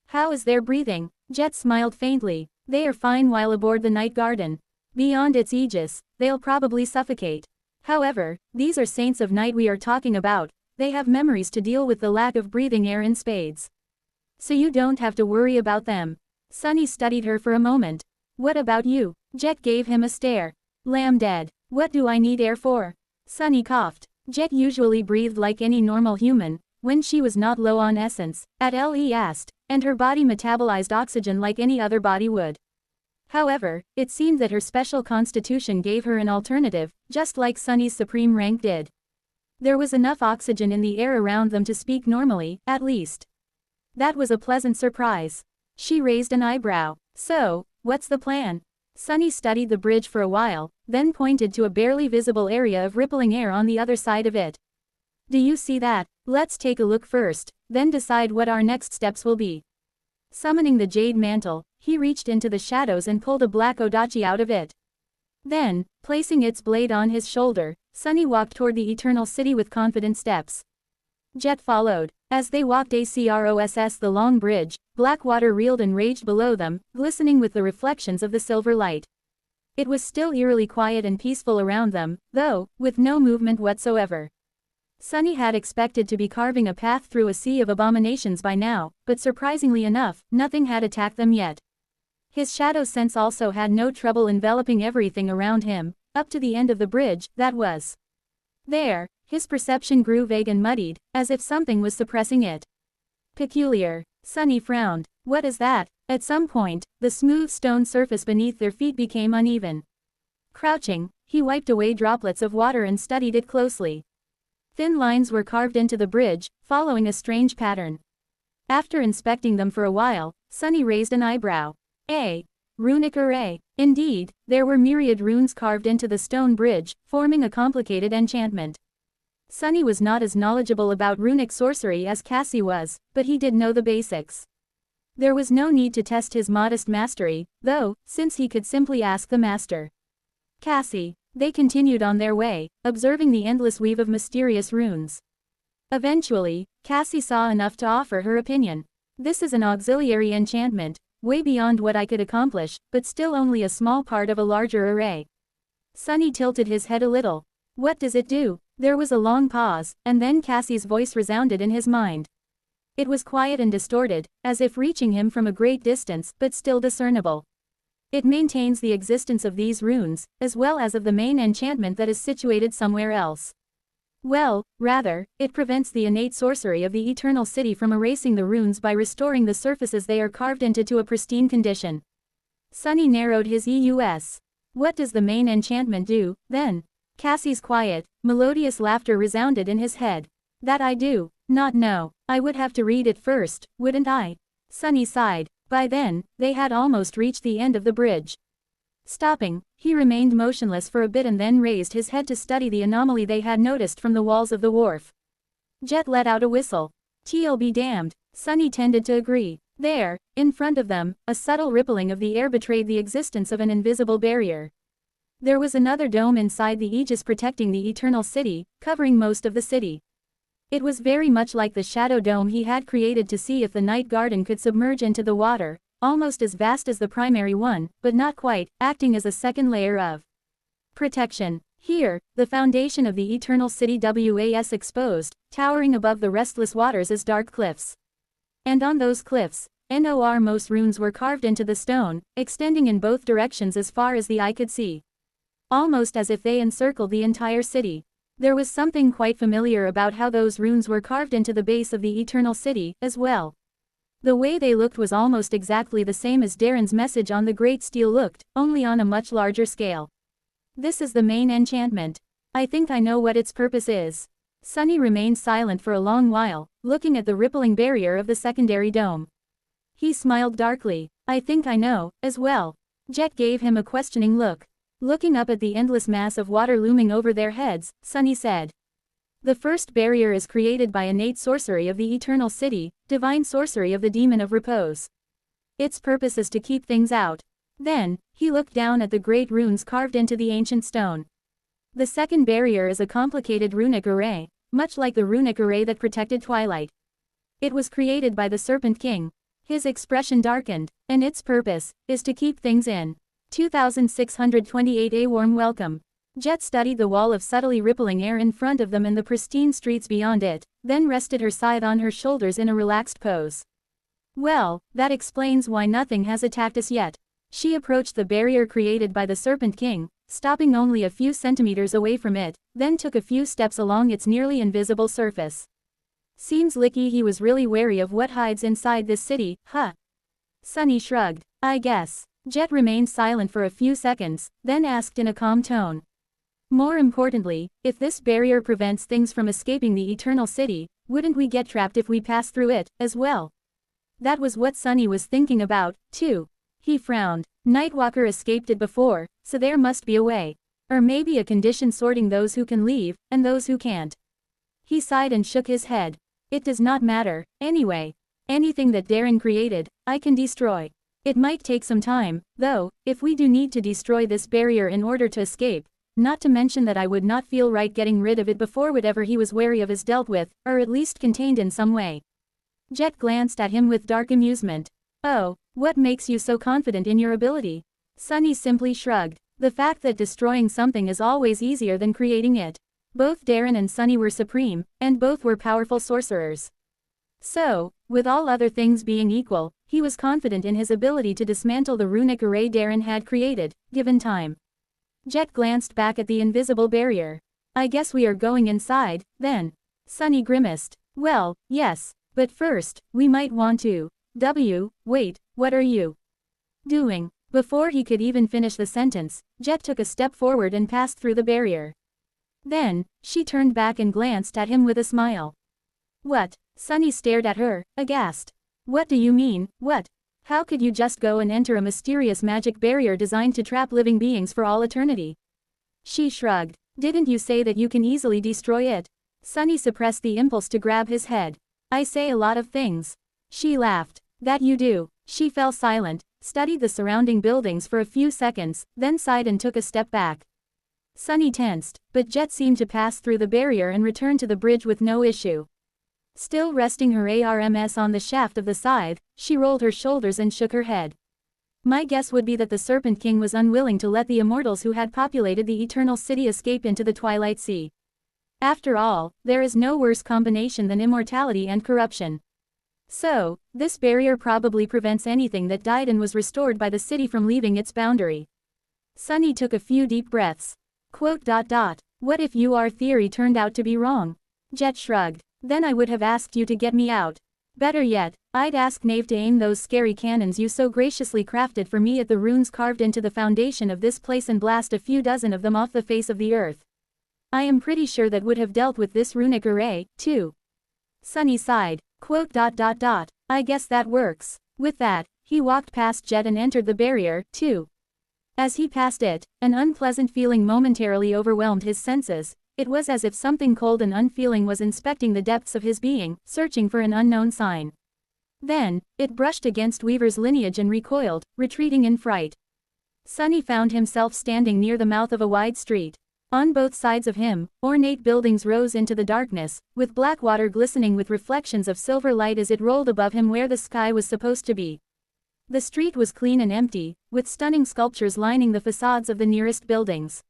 A: How is their breathing? Jet smiled faintly. They are fine while aboard the night garden. Beyond its aegis, they'll probably suffocate. However, these are Saints of Night we are talking about. They have memories to deal with the lack of breathing air in spades. So you don't have to worry about them. Sunny studied her for a moment. What about you? Jet gave him a stare. Lamb dead. What do I need air for? Sunny coughed. Jet usually breathed like any normal human, when she was not low on essence, he asked, and her body metabolized oxygen like any other body would. However, it seemed that her special constitution gave her an alternative, just like Sunny's supreme rank did. There was enough oxygen in the air around them to speak normally, at least. That was a pleasant surprise. She raised an eyebrow. So, what's the plan? Sunny studied the bridge for a while, then pointed to a barely visible area of rippling air on the other side of it. Do you see that? Let's take a look first, then decide what our next steps will be. Summoning the jade mantle, he reached into the shadows and pulled a black odachi out of it. Then, placing its blade on his shoulder, Sunny walked toward the Eternal City with confident steps. Jet followed. As they walked across the long bridge, black water reeled and raged below them, glistening with the reflections of the silver light. It was still eerily quiet and peaceful around them, though, with no movement whatsoever. Sunny had expected to be carving a path through a sea of abominations by now, but surprisingly enough, nothing had attacked them yet. His shadow sense also had no trouble enveloping everything around him, up to the end of the bridge, that was. There, his perception grew vague and muddied, as if something was suppressing it. Peculiar. Sunny frowned. What is that? At some point, the smooth stone surface beneath their feet became uneven. Crouching, he wiped away droplets of water and studied it closely. Thin lines were carved into the bridge, following a strange pattern. After inspecting them for a while, Sunny raised an eyebrow. A runic array. Indeed, there were myriad runes carved into the stone bridge, forming a complicated enchantment. Sunny was not as knowledgeable about runic sorcery as Cassie was, but he did know the basics. There was no need to test his modest mastery, though, since he could simply ask the master. Cassie. They continued on their way, observing the endless weave of mysterious runes. Eventually, Cassie saw enough to offer her opinion. This is an auxiliary enchantment, way beyond what I could accomplish, but still only a small part of a larger array. Sunny tilted his head a little. What does it do? There was a long pause, and then Cassie's voice resounded in his mind. It was quiet and distorted, as if reaching him from a great distance, but still discernible. It maintains the existence of these runes, as well as of the main enchantment that is situated somewhere else. Well, rather, it prevents the innate sorcery of the Eternal City from erasing the runes by restoring the surfaces they are carved into to a pristine condition. Sunny narrowed his EUS. What does the main enchantment do, then? Cassie's quiet, melodious laughter resounded in his head. That I do not know. I would have to read it first, wouldn't I? Sunny sighed. By then, they had almost reached the end of the bridge. Stopping, he remained motionless for a bit and then raised his head to study the anomaly they had noticed from the walls of the wharf. Jet let out a whistle. "T'll be damned." Sunny tended to agree. There, in front of them, a subtle rippling of the air betrayed the existence of an invisible barrier. There was another dome inside the Aegis protecting the Eternal City, covering most of the city. It was very much like the shadow dome he had created to see if the night garden could submerge into the water, almost as vast as the primary one, but not quite, acting as a second layer of protection. Here, the foundation of the Eternal City was exposed, towering above the restless waters as dark cliffs. And on those cliffs, Normos runes were carved into the stone, extending in both directions as far as the eye could see. Almost as if they encircled the entire city. There was something quite familiar about how those runes were carved into the base of the Eternal City, as well. The way they looked was almost exactly the same as Darren's message on the Great Steel looked, only on a much larger scale. This is the main enchantment. I think I know what its purpose is. Sunny remained silent for a long while, looking at the rippling barrier of the secondary dome. He smiled darkly. I think I know, as well. Jet gave him a questioning look. Looking up at the endless mass of water looming over their heads, Sunny said. The first barrier is created by innate sorcery of the Eternal City, divine sorcery of the Demon of Repose. Its purpose is to keep things out. Then, he looked down at the great runes carved into the ancient stone. The second barrier is a complicated runic array, much like the runic array that protected Twilight. It was created by the Serpent King. His expression darkened, and its purpose is to keep things in. 2628. A warm welcome. Jet studied the wall of subtly rippling air in front of them and the pristine streets beyond it, then rested her scythe on her shoulders in a relaxed pose. Well, that explains why nothing has attacked us yet. She approached the barrier created by the Serpent King, stopping only a few centimeters away from it, then took a few steps along its nearly invisible surface. Seems licky he was really wary of what hides inside this city, huh? Sunny shrugged. I guess. Jet remained silent for a few seconds, then asked in a calm tone. More importantly, if this barrier prevents things from escaping the Eternal City, wouldn't we get trapped if we pass through it, as well? That was what Sunny was thinking about, too. He frowned. Nightwalker escaped it before, so there must be a way. Or maybe a condition sorting those who can leave, and those who can't. He sighed and shook his head. It does not matter, anyway. Anything that Darren created, I can destroy. It might take some time, though, if we do need to destroy this barrier in order to escape, not to mention that I would not feel right getting rid of it before whatever he was wary of is dealt with, or at least contained in some way. Jet glanced at him with dark amusement. Oh, what makes you so confident in your ability? Sunny simply shrugged. The fact that destroying something is always easier than creating it. Both Darren and Sunny were supreme, and both were powerful sorcerers. So, with all other things being equal, he was confident in his ability to dismantle the runic array Darren had created, given time. Jet glanced back at the invisible barrier. I guess we are going inside, then. Sunny grimaced. Well, yes, but first, we might want to. Wait, what are you doing? Before he could even finish the sentence, Jet took a step forward and passed through the barrier. Then, she turned back and glanced at him with a smile. What? Sunny stared at her, aghast. What do you mean, what? How could you just go and enter a mysterious magic barrier designed to trap living beings for all eternity? She shrugged. Didn't you say that you can easily destroy it? Sunny suppressed the impulse to grab his head. I say a lot of things. She laughed. That you do. She fell silent, studied the surrounding buildings for a few seconds, then sighed and took a step back. Sunny tensed, but Jet seemed to pass through the barrier and return to the bridge with no issue. Still resting her arms on the shaft of the scythe, she rolled her shoulders and shook her head. My guess would be that the Serpent King was unwilling to let the immortals who had populated the Eternal City escape into the Twilight Sea. After all, there is no worse combination than immortality and corruption. So, this barrier probably prevents anything that died and was restored by the city from leaving its boundary. Sunny took a few deep breaths. What if your theory turned out to be wrong? Jet shrugged. Then I would have asked you to get me out. Better yet, I'd ask Knave to aim those scary cannons you so graciously crafted for me at the runes carved into the foundation of this place and blast a few dozen of them off the face of the earth. I am pretty sure that would have dealt with this runic array, too. Sunny sighed. I guess that works. With that, he walked past Jet and entered the barrier, too. As he passed it, an unpleasant feeling momentarily overwhelmed his senses. It was as if something cold and unfeeling was inspecting the depths of his being, searching for an unknown sign. Then, it brushed against Weaver's lineage and recoiled, retreating in fright. Sunny found himself standing near the mouth of a wide street. On both sides of him, ornate buildings rose into the darkness, with black water glistening with reflections of silver light as it rolled above him where the sky was supposed to be. The street was clean and empty, with stunning sculptures lining the facades of the nearest buildings.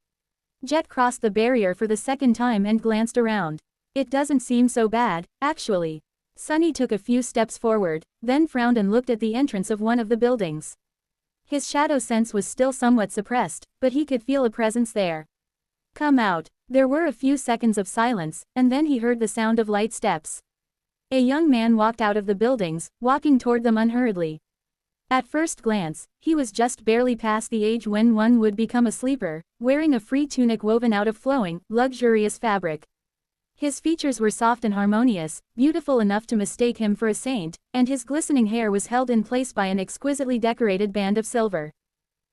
A: Jet crossed the barrier for the second time and glanced around. It doesn't seem so bad, actually. Sunny took a few steps forward, then frowned and looked at the entrance of one of the buildings. His shadow sense was still somewhat suppressed, but he could feel a presence there. Come out. There were a few seconds of silence, and then he heard the sound of light steps. A young man walked out of the buildings, walking toward them unhurriedly. At first glance, he was just barely past the age when one would become a sleeper, wearing a free tunic woven out of flowing, luxurious fabric. His features were soft and harmonious, beautiful enough to mistake him for a saint, and his glistening hair was held in place by an exquisitely decorated band of silver.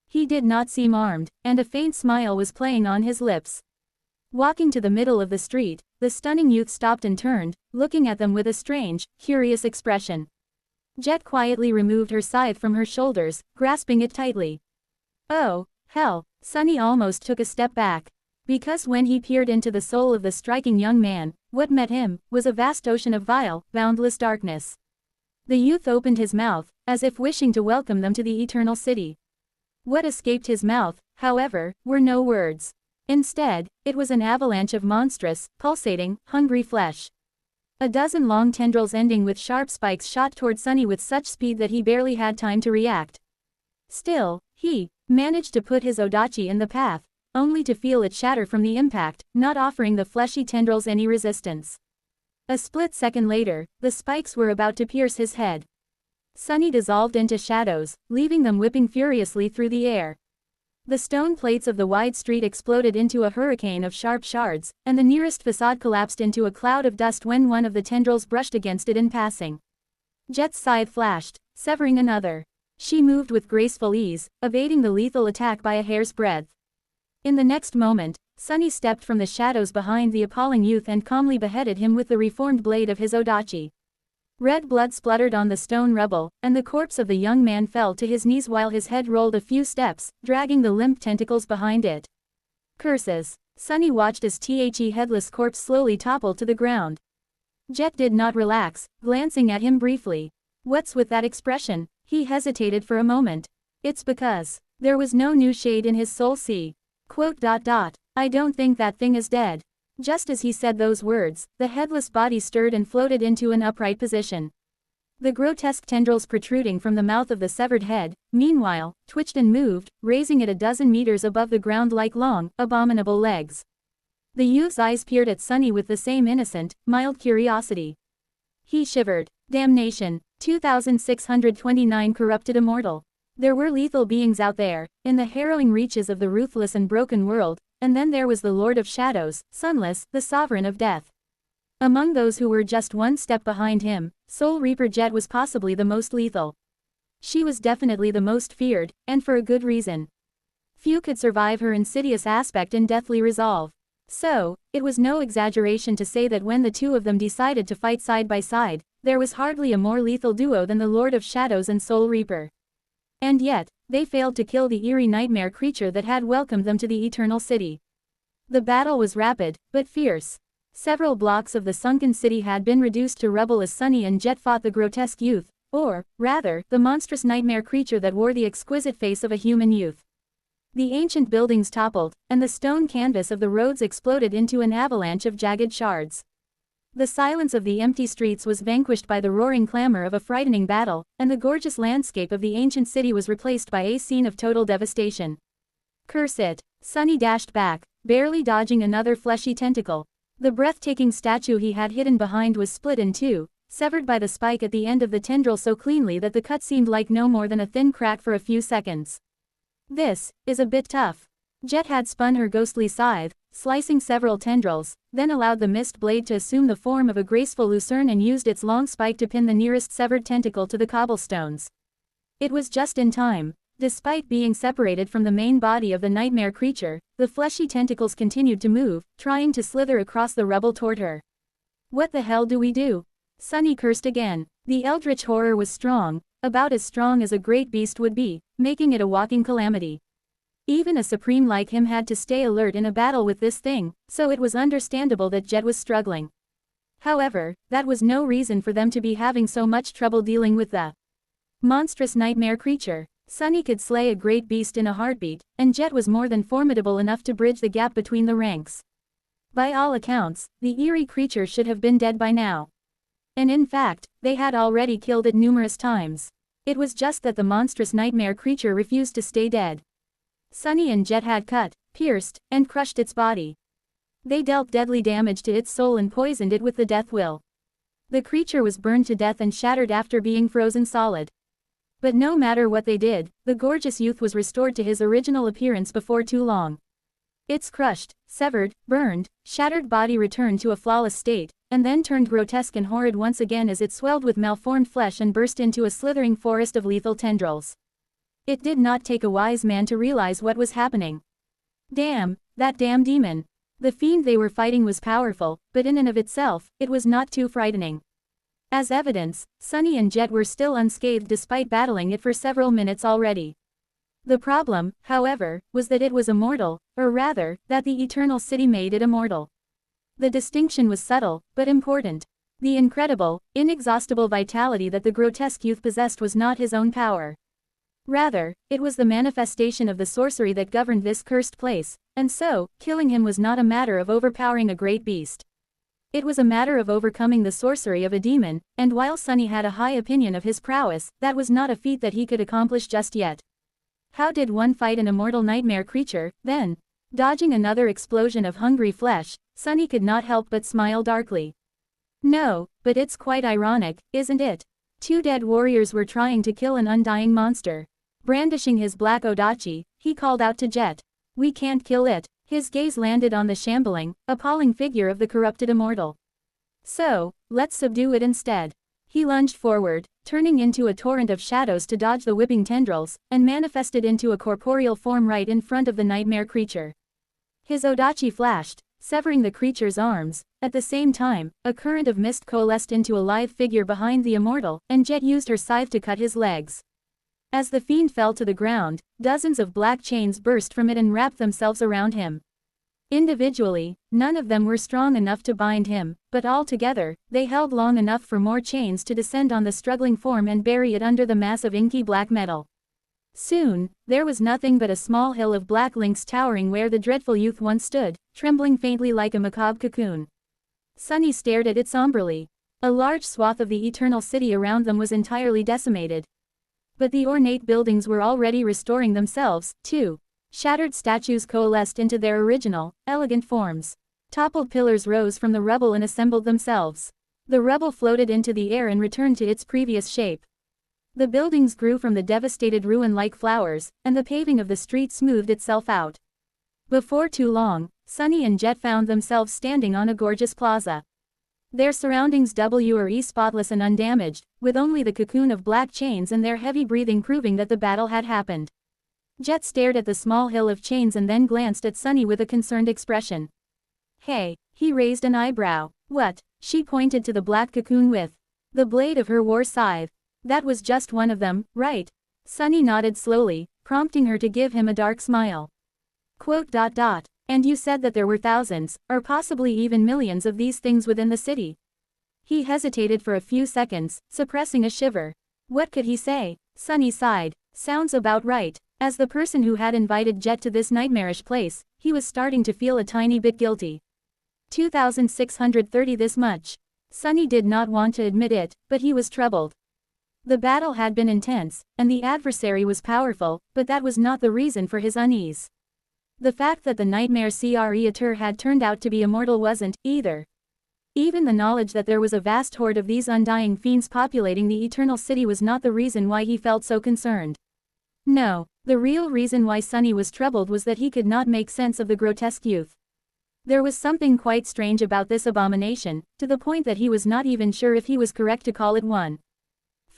A: He did not seem armed, and a faint smile was playing on his lips. Walking to the middle of the street, the stunning youth stopped and turned, looking at them with a strange, curious expression. Jet quietly removed her scythe from her shoulders, grasping it tightly. Oh, hell, Sunny almost took a step back. Because when he peered into the soul of the striking young man, what met him was a vast ocean of vile, boundless darkness. The youth opened his mouth, as if wishing to welcome them to the Eternal City. What escaped his mouth, however, were no words. Instead, it was an avalanche of monstrous, pulsating, hungry flesh. A dozen long tendrils ending with sharp spikes shot toward Sunny with such speed that he barely had time to react. Still, he managed to put his Odachi in the path, only to feel it shatter from the impact, not offering the fleshy tendrils any resistance. A split second later, the spikes were about to pierce his head. Sunny dissolved into shadows, leaving them whipping furiously through the air. The stone plates of the wide street exploded into a hurricane of sharp shards, and the nearest facade collapsed into a cloud of dust when one of the tendrils brushed against it in passing. Jet's scythe flashed, severing another. She moved with graceful ease, evading the lethal attack by a hair's breadth. In the next moment, Sunny stepped from the shadows behind the appalling youth and calmly beheaded him with the reformed blade of his odachi. Red blood spluttered on the stone rubble, and the corpse of the young man fell to his knees while his head rolled a few steps, dragging the limp tentacles behind it. Curses. Sunny watched as The headless corpse slowly toppled to the ground. Jet did not relax, glancing at him briefly. What's with that expression? He hesitated for a moment. It's because there was no new shade in his soul. See. I don't think that thing is dead. Just as he said those words, the headless body stirred and floated into an upright position. The grotesque tendrils protruding from the mouth of the severed head, meanwhile, twitched and moved, raising it a dozen meters above the ground like long, abominable legs. The youth's eyes peered at Sunny with the same innocent, mild curiosity. He shivered. Damnation. 2629 corrupted immortal. There were lethal beings out there, in the harrowing reaches of the ruthless and broken world, and then there was the Lord of Shadows, Sunless, the Sovereign of Death. Among those who were just one step behind him, Soul Reaper Jet was possibly the most lethal. She was definitely the most feared, and for a good reason. Few could survive her insidious aspect and deathly resolve. So, it was no exaggeration to say that when the two of them decided to fight side by side, there was hardly a more lethal duo than the Lord of Shadows and Soul Reaper. And yet, they failed to kill the eerie nightmare creature that had welcomed them to the Eternal City. The battle was rapid, but fierce. Several blocks of the sunken city had been reduced to rubble as Sunny and Jet fought the grotesque youth, or, rather, the monstrous nightmare creature that wore the exquisite face of a human youth. The ancient buildings toppled, and the stone canvas of the roads exploded into an avalanche of jagged shards. The silence of the empty streets was vanquished by the roaring clamor of a frightening battle, and the gorgeous landscape of the ancient city was replaced by a scene of total devastation. Curse it! Sunny dashed back, barely dodging another fleshy tentacle. The breathtaking statue he had hidden behind was split in two, severed by the spike at the end of the tendril so cleanly that the cut seemed like no more than a thin crack for a few seconds. This is a bit tough. Jet had spun her ghostly scythe, slicing several tendrils, then allowed the mist blade to assume the form of a graceful lucerne and used its long spike to pin the nearest severed tentacle to the cobblestones. It was just in time. Despite being separated from the main body of the nightmare creature, the fleshy tentacles continued to move, trying to slither across the rubble toward her. What the hell do we do? Sunny cursed again. The eldritch horror was strong, about as strong as a great beast would be, making it a walking calamity. Even a supreme like him had to stay alert in a battle with this thing, so it was understandable that Jet was struggling. However, that was no reason for them to be having so much trouble dealing with the monstrous nightmare creature. Sunny could slay a great beast in a heartbeat, and Jet was more than formidable enough to bridge the gap between the ranks. By all accounts, the eerie creature should have been dead by now. And in fact, they had already killed it numerous times. It was just that the monstrous nightmare creature refused to stay dead. Sunny and Jet had cut, pierced, and crushed its body. They dealt deadly damage to its soul and poisoned it with the death will. The creature was burned to death and shattered after being frozen solid. But no matter what they did, the gorgeous youth was restored to his original appearance before too long. Its crushed, severed, burned, shattered body returned to a flawless state, and then turned grotesque and horrid once again as it swelled with malformed flesh and burst into a slithering forest of lethal tendrils. It did not take a wise man to realize what was happening. Damn, that damn demon. The fiend they were fighting was powerful, but in and of itself, it was not too frightening. As evidence, Sunny and Jet were still unscathed despite battling it for several minutes already. The problem, however, was that it was immortal, or rather, that the Eternal City made it immortal. The distinction was subtle, but important. The incredible, inexhaustible vitality that the grotesque youth possessed was not his own power. Rather, it was the manifestation of the sorcery that governed this cursed place, and so, killing him was not a matter of overpowering a great beast. It was a matter of overcoming the sorcery of a demon, and while Sunny had a high opinion of his prowess, that was not a feat that he could accomplish just yet. How did one fight an immortal nightmare creature, then? Dodging another explosion of hungry flesh, Sunny could not help but smile darkly. No, but it's quite ironic, isn't it? Two dead warriors were trying to kill an undying monster. Brandishing his black odachi, he called out to Jet. We can't kill it. His gaze landed on the shambling, appalling figure of the corrupted immortal. So, let's subdue it instead. He lunged forward, turning into a torrent of shadows to dodge the whipping tendrils, and manifested into a corporeal form right in front of the nightmare creature. His Odachi flashed, severing the creature's arms. At the same time, a current of mist coalesced into a live figure behind the immortal, and Jet used her scythe to cut his legs. As the fiend fell to the ground, dozens of black chains burst from it and wrapped themselves around him. Individually, none of them were strong enough to bind him, but all together, they held long enough for more chains to descend on the struggling form and bury it under the mass of inky black metal. Soon, there was nothing but a small hill of black links towering where the dreadful youth once stood, trembling faintly like a macabre cocoon. Sunny stared at it somberly. A large swath of the eternal city around them was entirely decimated. But the ornate buildings were already restoring themselves, too. Shattered statues coalesced into their original, elegant forms. Toppled pillars rose from the rubble and assembled themselves. The rubble floated into the air and returned to its previous shape. The buildings grew from the devastated ruin like flowers, and the paving of the street smoothed itself out. Before too long, Sunny and Jet found themselves standing on a gorgeous plaza. Their surroundings were spotless and undamaged, with only the cocoon of black chains and their heavy breathing proving that the battle had happened. Jet stared at the small hill of chains and then glanced at Sunny with a concerned expression. Hey, he raised an eyebrow. What? She pointed to the black cocoon with the blade of her war scythe. That was just one of them, right? Sunny nodded slowly, prompting her to give him a dark smile. And you said that there were thousands, or possibly even millions of these things within the city. He hesitated for a few seconds, suppressing a shiver. What could he say? Sunny sighed. Sounds about right. As the person who had invited Jet to this nightmarish place, he was starting to feel a tiny bit guilty. 2,630 this much. Sunny did not want to admit it, but he was troubled. The battle had been intense, and the adversary was powerful, but that was not the reason for his unease. The fact that the nightmare creature had turned out to be immortal wasn't, either. Even the knowledge that there was a vast horde of these undying fiends populating the eternal city was not the reason why he felt so concerned. No, the real reason why Sunny was troubled was that he could not make sense of the grotesque youth. There was something quite strange about this abomination, to the point that he was not even sure if he was correct to call it one.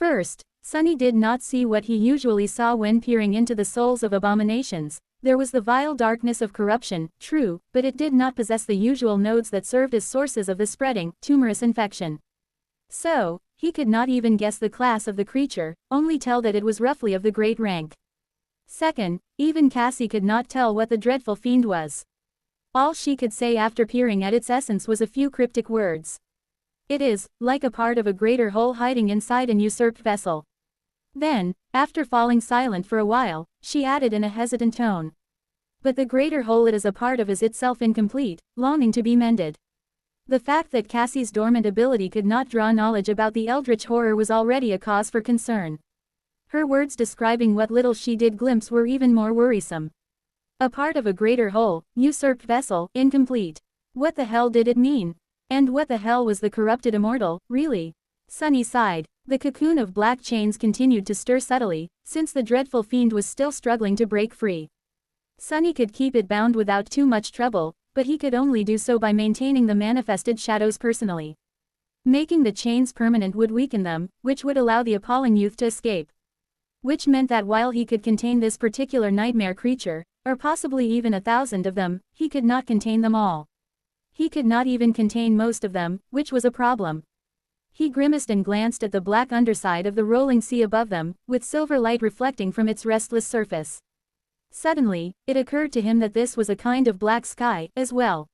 A: First, Sunny did not see what he usually saw when peering into the souls of abominations. There was the vile darkness of corruption, true, but it did not possess the usual nodes that served as sources of the spreading, tumorous infection. So, he could not even guess the class of the creature, only tell that it was roughly of the great rank. Second, even Cassie could not tell what the dreadful fiend was. All she could say after peering at its essence was a few cryptic words. It is, like a part of a greater whole hiding inside an usurped vessel. Then, after falling silent for a while, she added in a hesitant tone. But the greater whole it is a part of is itself incomplete, longing to be mended. The fact that Cassie's dormant ability could not draw knowledge about the eldritch horror was already a cause for concern. Her words describing what little she did glimpse were even more worrisome. A part of a greater whole, usurped vessel, incomplete. What the hell did it mean? And what the hell was the corrupted immortal, really? Sunny sighed. The cocoon of black chains continued to stir subtly, since the dreadful fiend was still struggling to break free. Sunny could keep it bound without too much trouble, but he could only do so by maintaining the manifested shadows personally. Making the chains permanent would weaken them, which would allow the appalling youth to escape. Which meant that while he could contain this particular nightmare creature, or possibly even 1,000 of them, he could not contain them all. He could not even contain most of them, which was a problem. He grimaced and glanced at the black underside of the rolling sea above them, with silver light reflecting from its restless surface. Suddenly, it occurred to him that this was a kind of black sky, as well.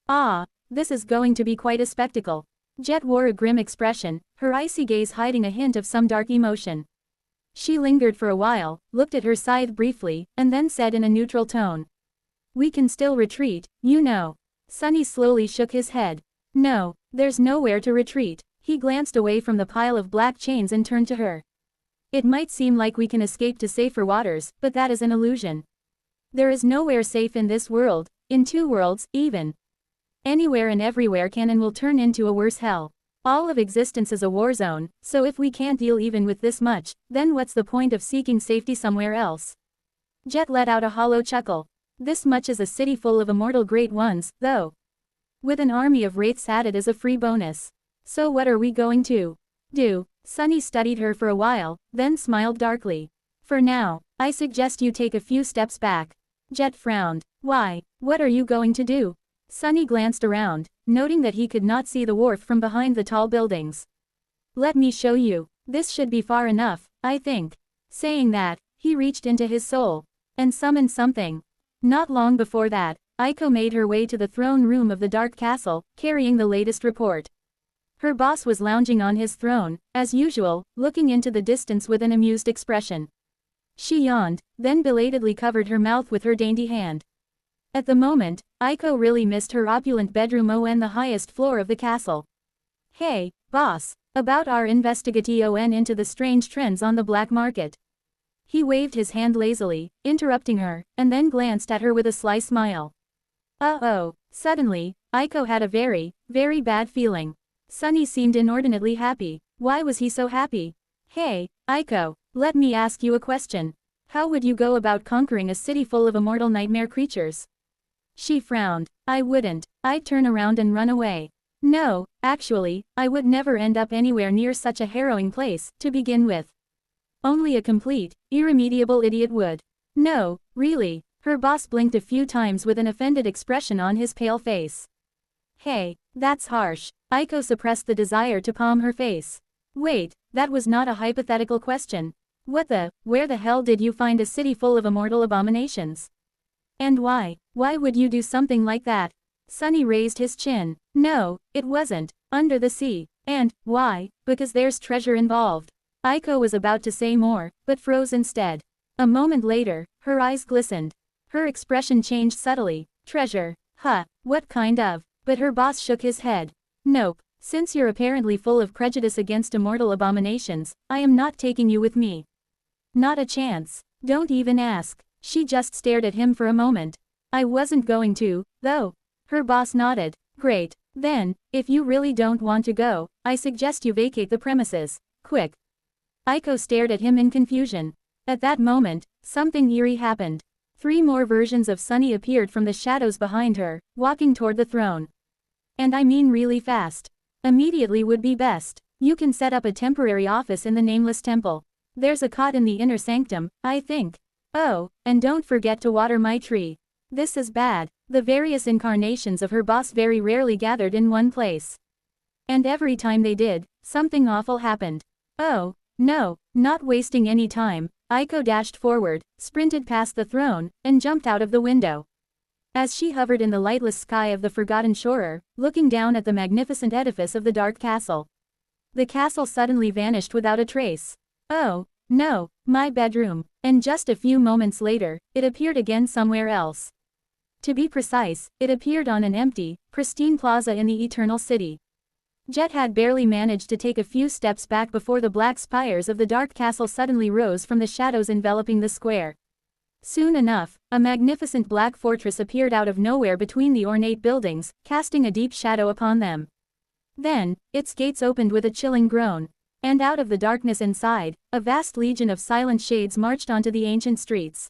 A: Ah, this is going to be quite a spectacle. Jet wore a grim expression, her icy gaze hiding a hint of some dark emotion. She lingered for a while, looked at her scythe briefly, and then said in a neutral tone. We can still retreat, you know. Sunny slowly shook his head. No, there's nowhere to retreat. He glanced away from the pile of black chains and turned to her. It might seem like we can escape to safer waters, but that is an illusion. There is nowhere safe in this world, in two worlds, even. Anywhere and everywhere can and will turn into a worse hell. All of existence is a war zone, so if we can't deal even with this much, then what's the point of seeking safety somewhere else? Jet let out a hollow chuckle. This much is a city full of immortal great ones, though. With an army of wraiths added as a free bonus. So what are we going to do? Sunny studied her for a while, then smiled darkly. For now, I suggest you take a few steps back. Jet frowned. Why, what are you going to do? Sunny glanced around, noting that he could not see the wharf from behind the tall buildings. Let me show you. This should be far enough, I think. Saying that, he reached into his soul and summoned something. Not long before that, Aiko made her way to the throne room of the Dark Castle, carrying the latest report. Her boss was lounging on his throne, as usual, looking into the distance with an amused expression. She yawned, then belatedly covered her mouth with her dainty hand. At the moment, Aiko really missed her opulent bedroom on the highest floor of the castle. Hey, boss, about our investigation into the strange trends on the black market. He waved his hand lazily, interrupting her, and then glanced at her with a sly smile. Uh-oh, suddenly, Aiko had a very, very bad feeling. Sunny seemed inordinately happy. Why was he so happy? Hey, Aiko, let me ask you a question. How would you go about conquering a city full of immortal nightmare creatures? She frowned. I wouldn't. I'd turn around and run away. No, actually, I would never end up anywhere near such a harrowing place, to begin with. Only a complete, irremediable idiot would. No, really. Her boss blinked a few times with an offended expression on his pale face. Hey, that's harsh. Aiko suppressed the desire to palm her face. Wait, that was not a hypothetical question. Where the hell did you find a city full of immortal abominations? And why would you do something like that? Sunny raised his chin. No, it wasn't. Under the sea. And, why? Because there's treasure involved. Aiko was about to say more, but froze instead. A moment later, her eyes glistened. Her expression changed subtly. Treasure? Huh, what kind of? But her boss shook his head. Nope, since you're apparently full of prejudice against immortal abominations, I am not taking you with me. Not a chance. Don't even ask. She just stared at him for a moment. I wasn't going to, though. Her boss nodded. Great. Then, if you really don't want to go, I suggest you vacate the premises. Quick. Aiko stared at him in confusion. At that moment, something eerie happened. 3 more versions of Sunny appeared from the shadows behind her, walking toward the throne. And I mean really fast. Immediately would be best. You can set up a temporary office in the Nameless Temple. There's a cot in the inner sanctum, I think. Oh, and don't forget to water my tree. This is bad. The various incarnations of her boss very rarely gathered in one place. And every time they did, something awful happened. Oh, no, not wasting any time, Aiko dashed forward, sprinted past the throne, and jumped out of the window. As she hovered in the lightless sky of the Forgotten Shorer, looking down at the magnificent edifice of the Dark Castle, the castle suddenly vanished without a trace. Oh, no, my bedroom. And just a few moments later, it appeared again somewhere else. To be precise, it appeared on an empty, pristine plaza in the Eternal City. Jet had barely managed to take a few steps back before the black spires of the Dark Castle suddenly rose from the shadows enveloping the square. Soon enough, a magnificent black fortress appeared out of nowhere between the ornate buildings, casting a deep shadow upon them. Then, its gates opened with a chilling groan. And out of the darkness inside, a vast legion of silent shades marched onto the ancient streets.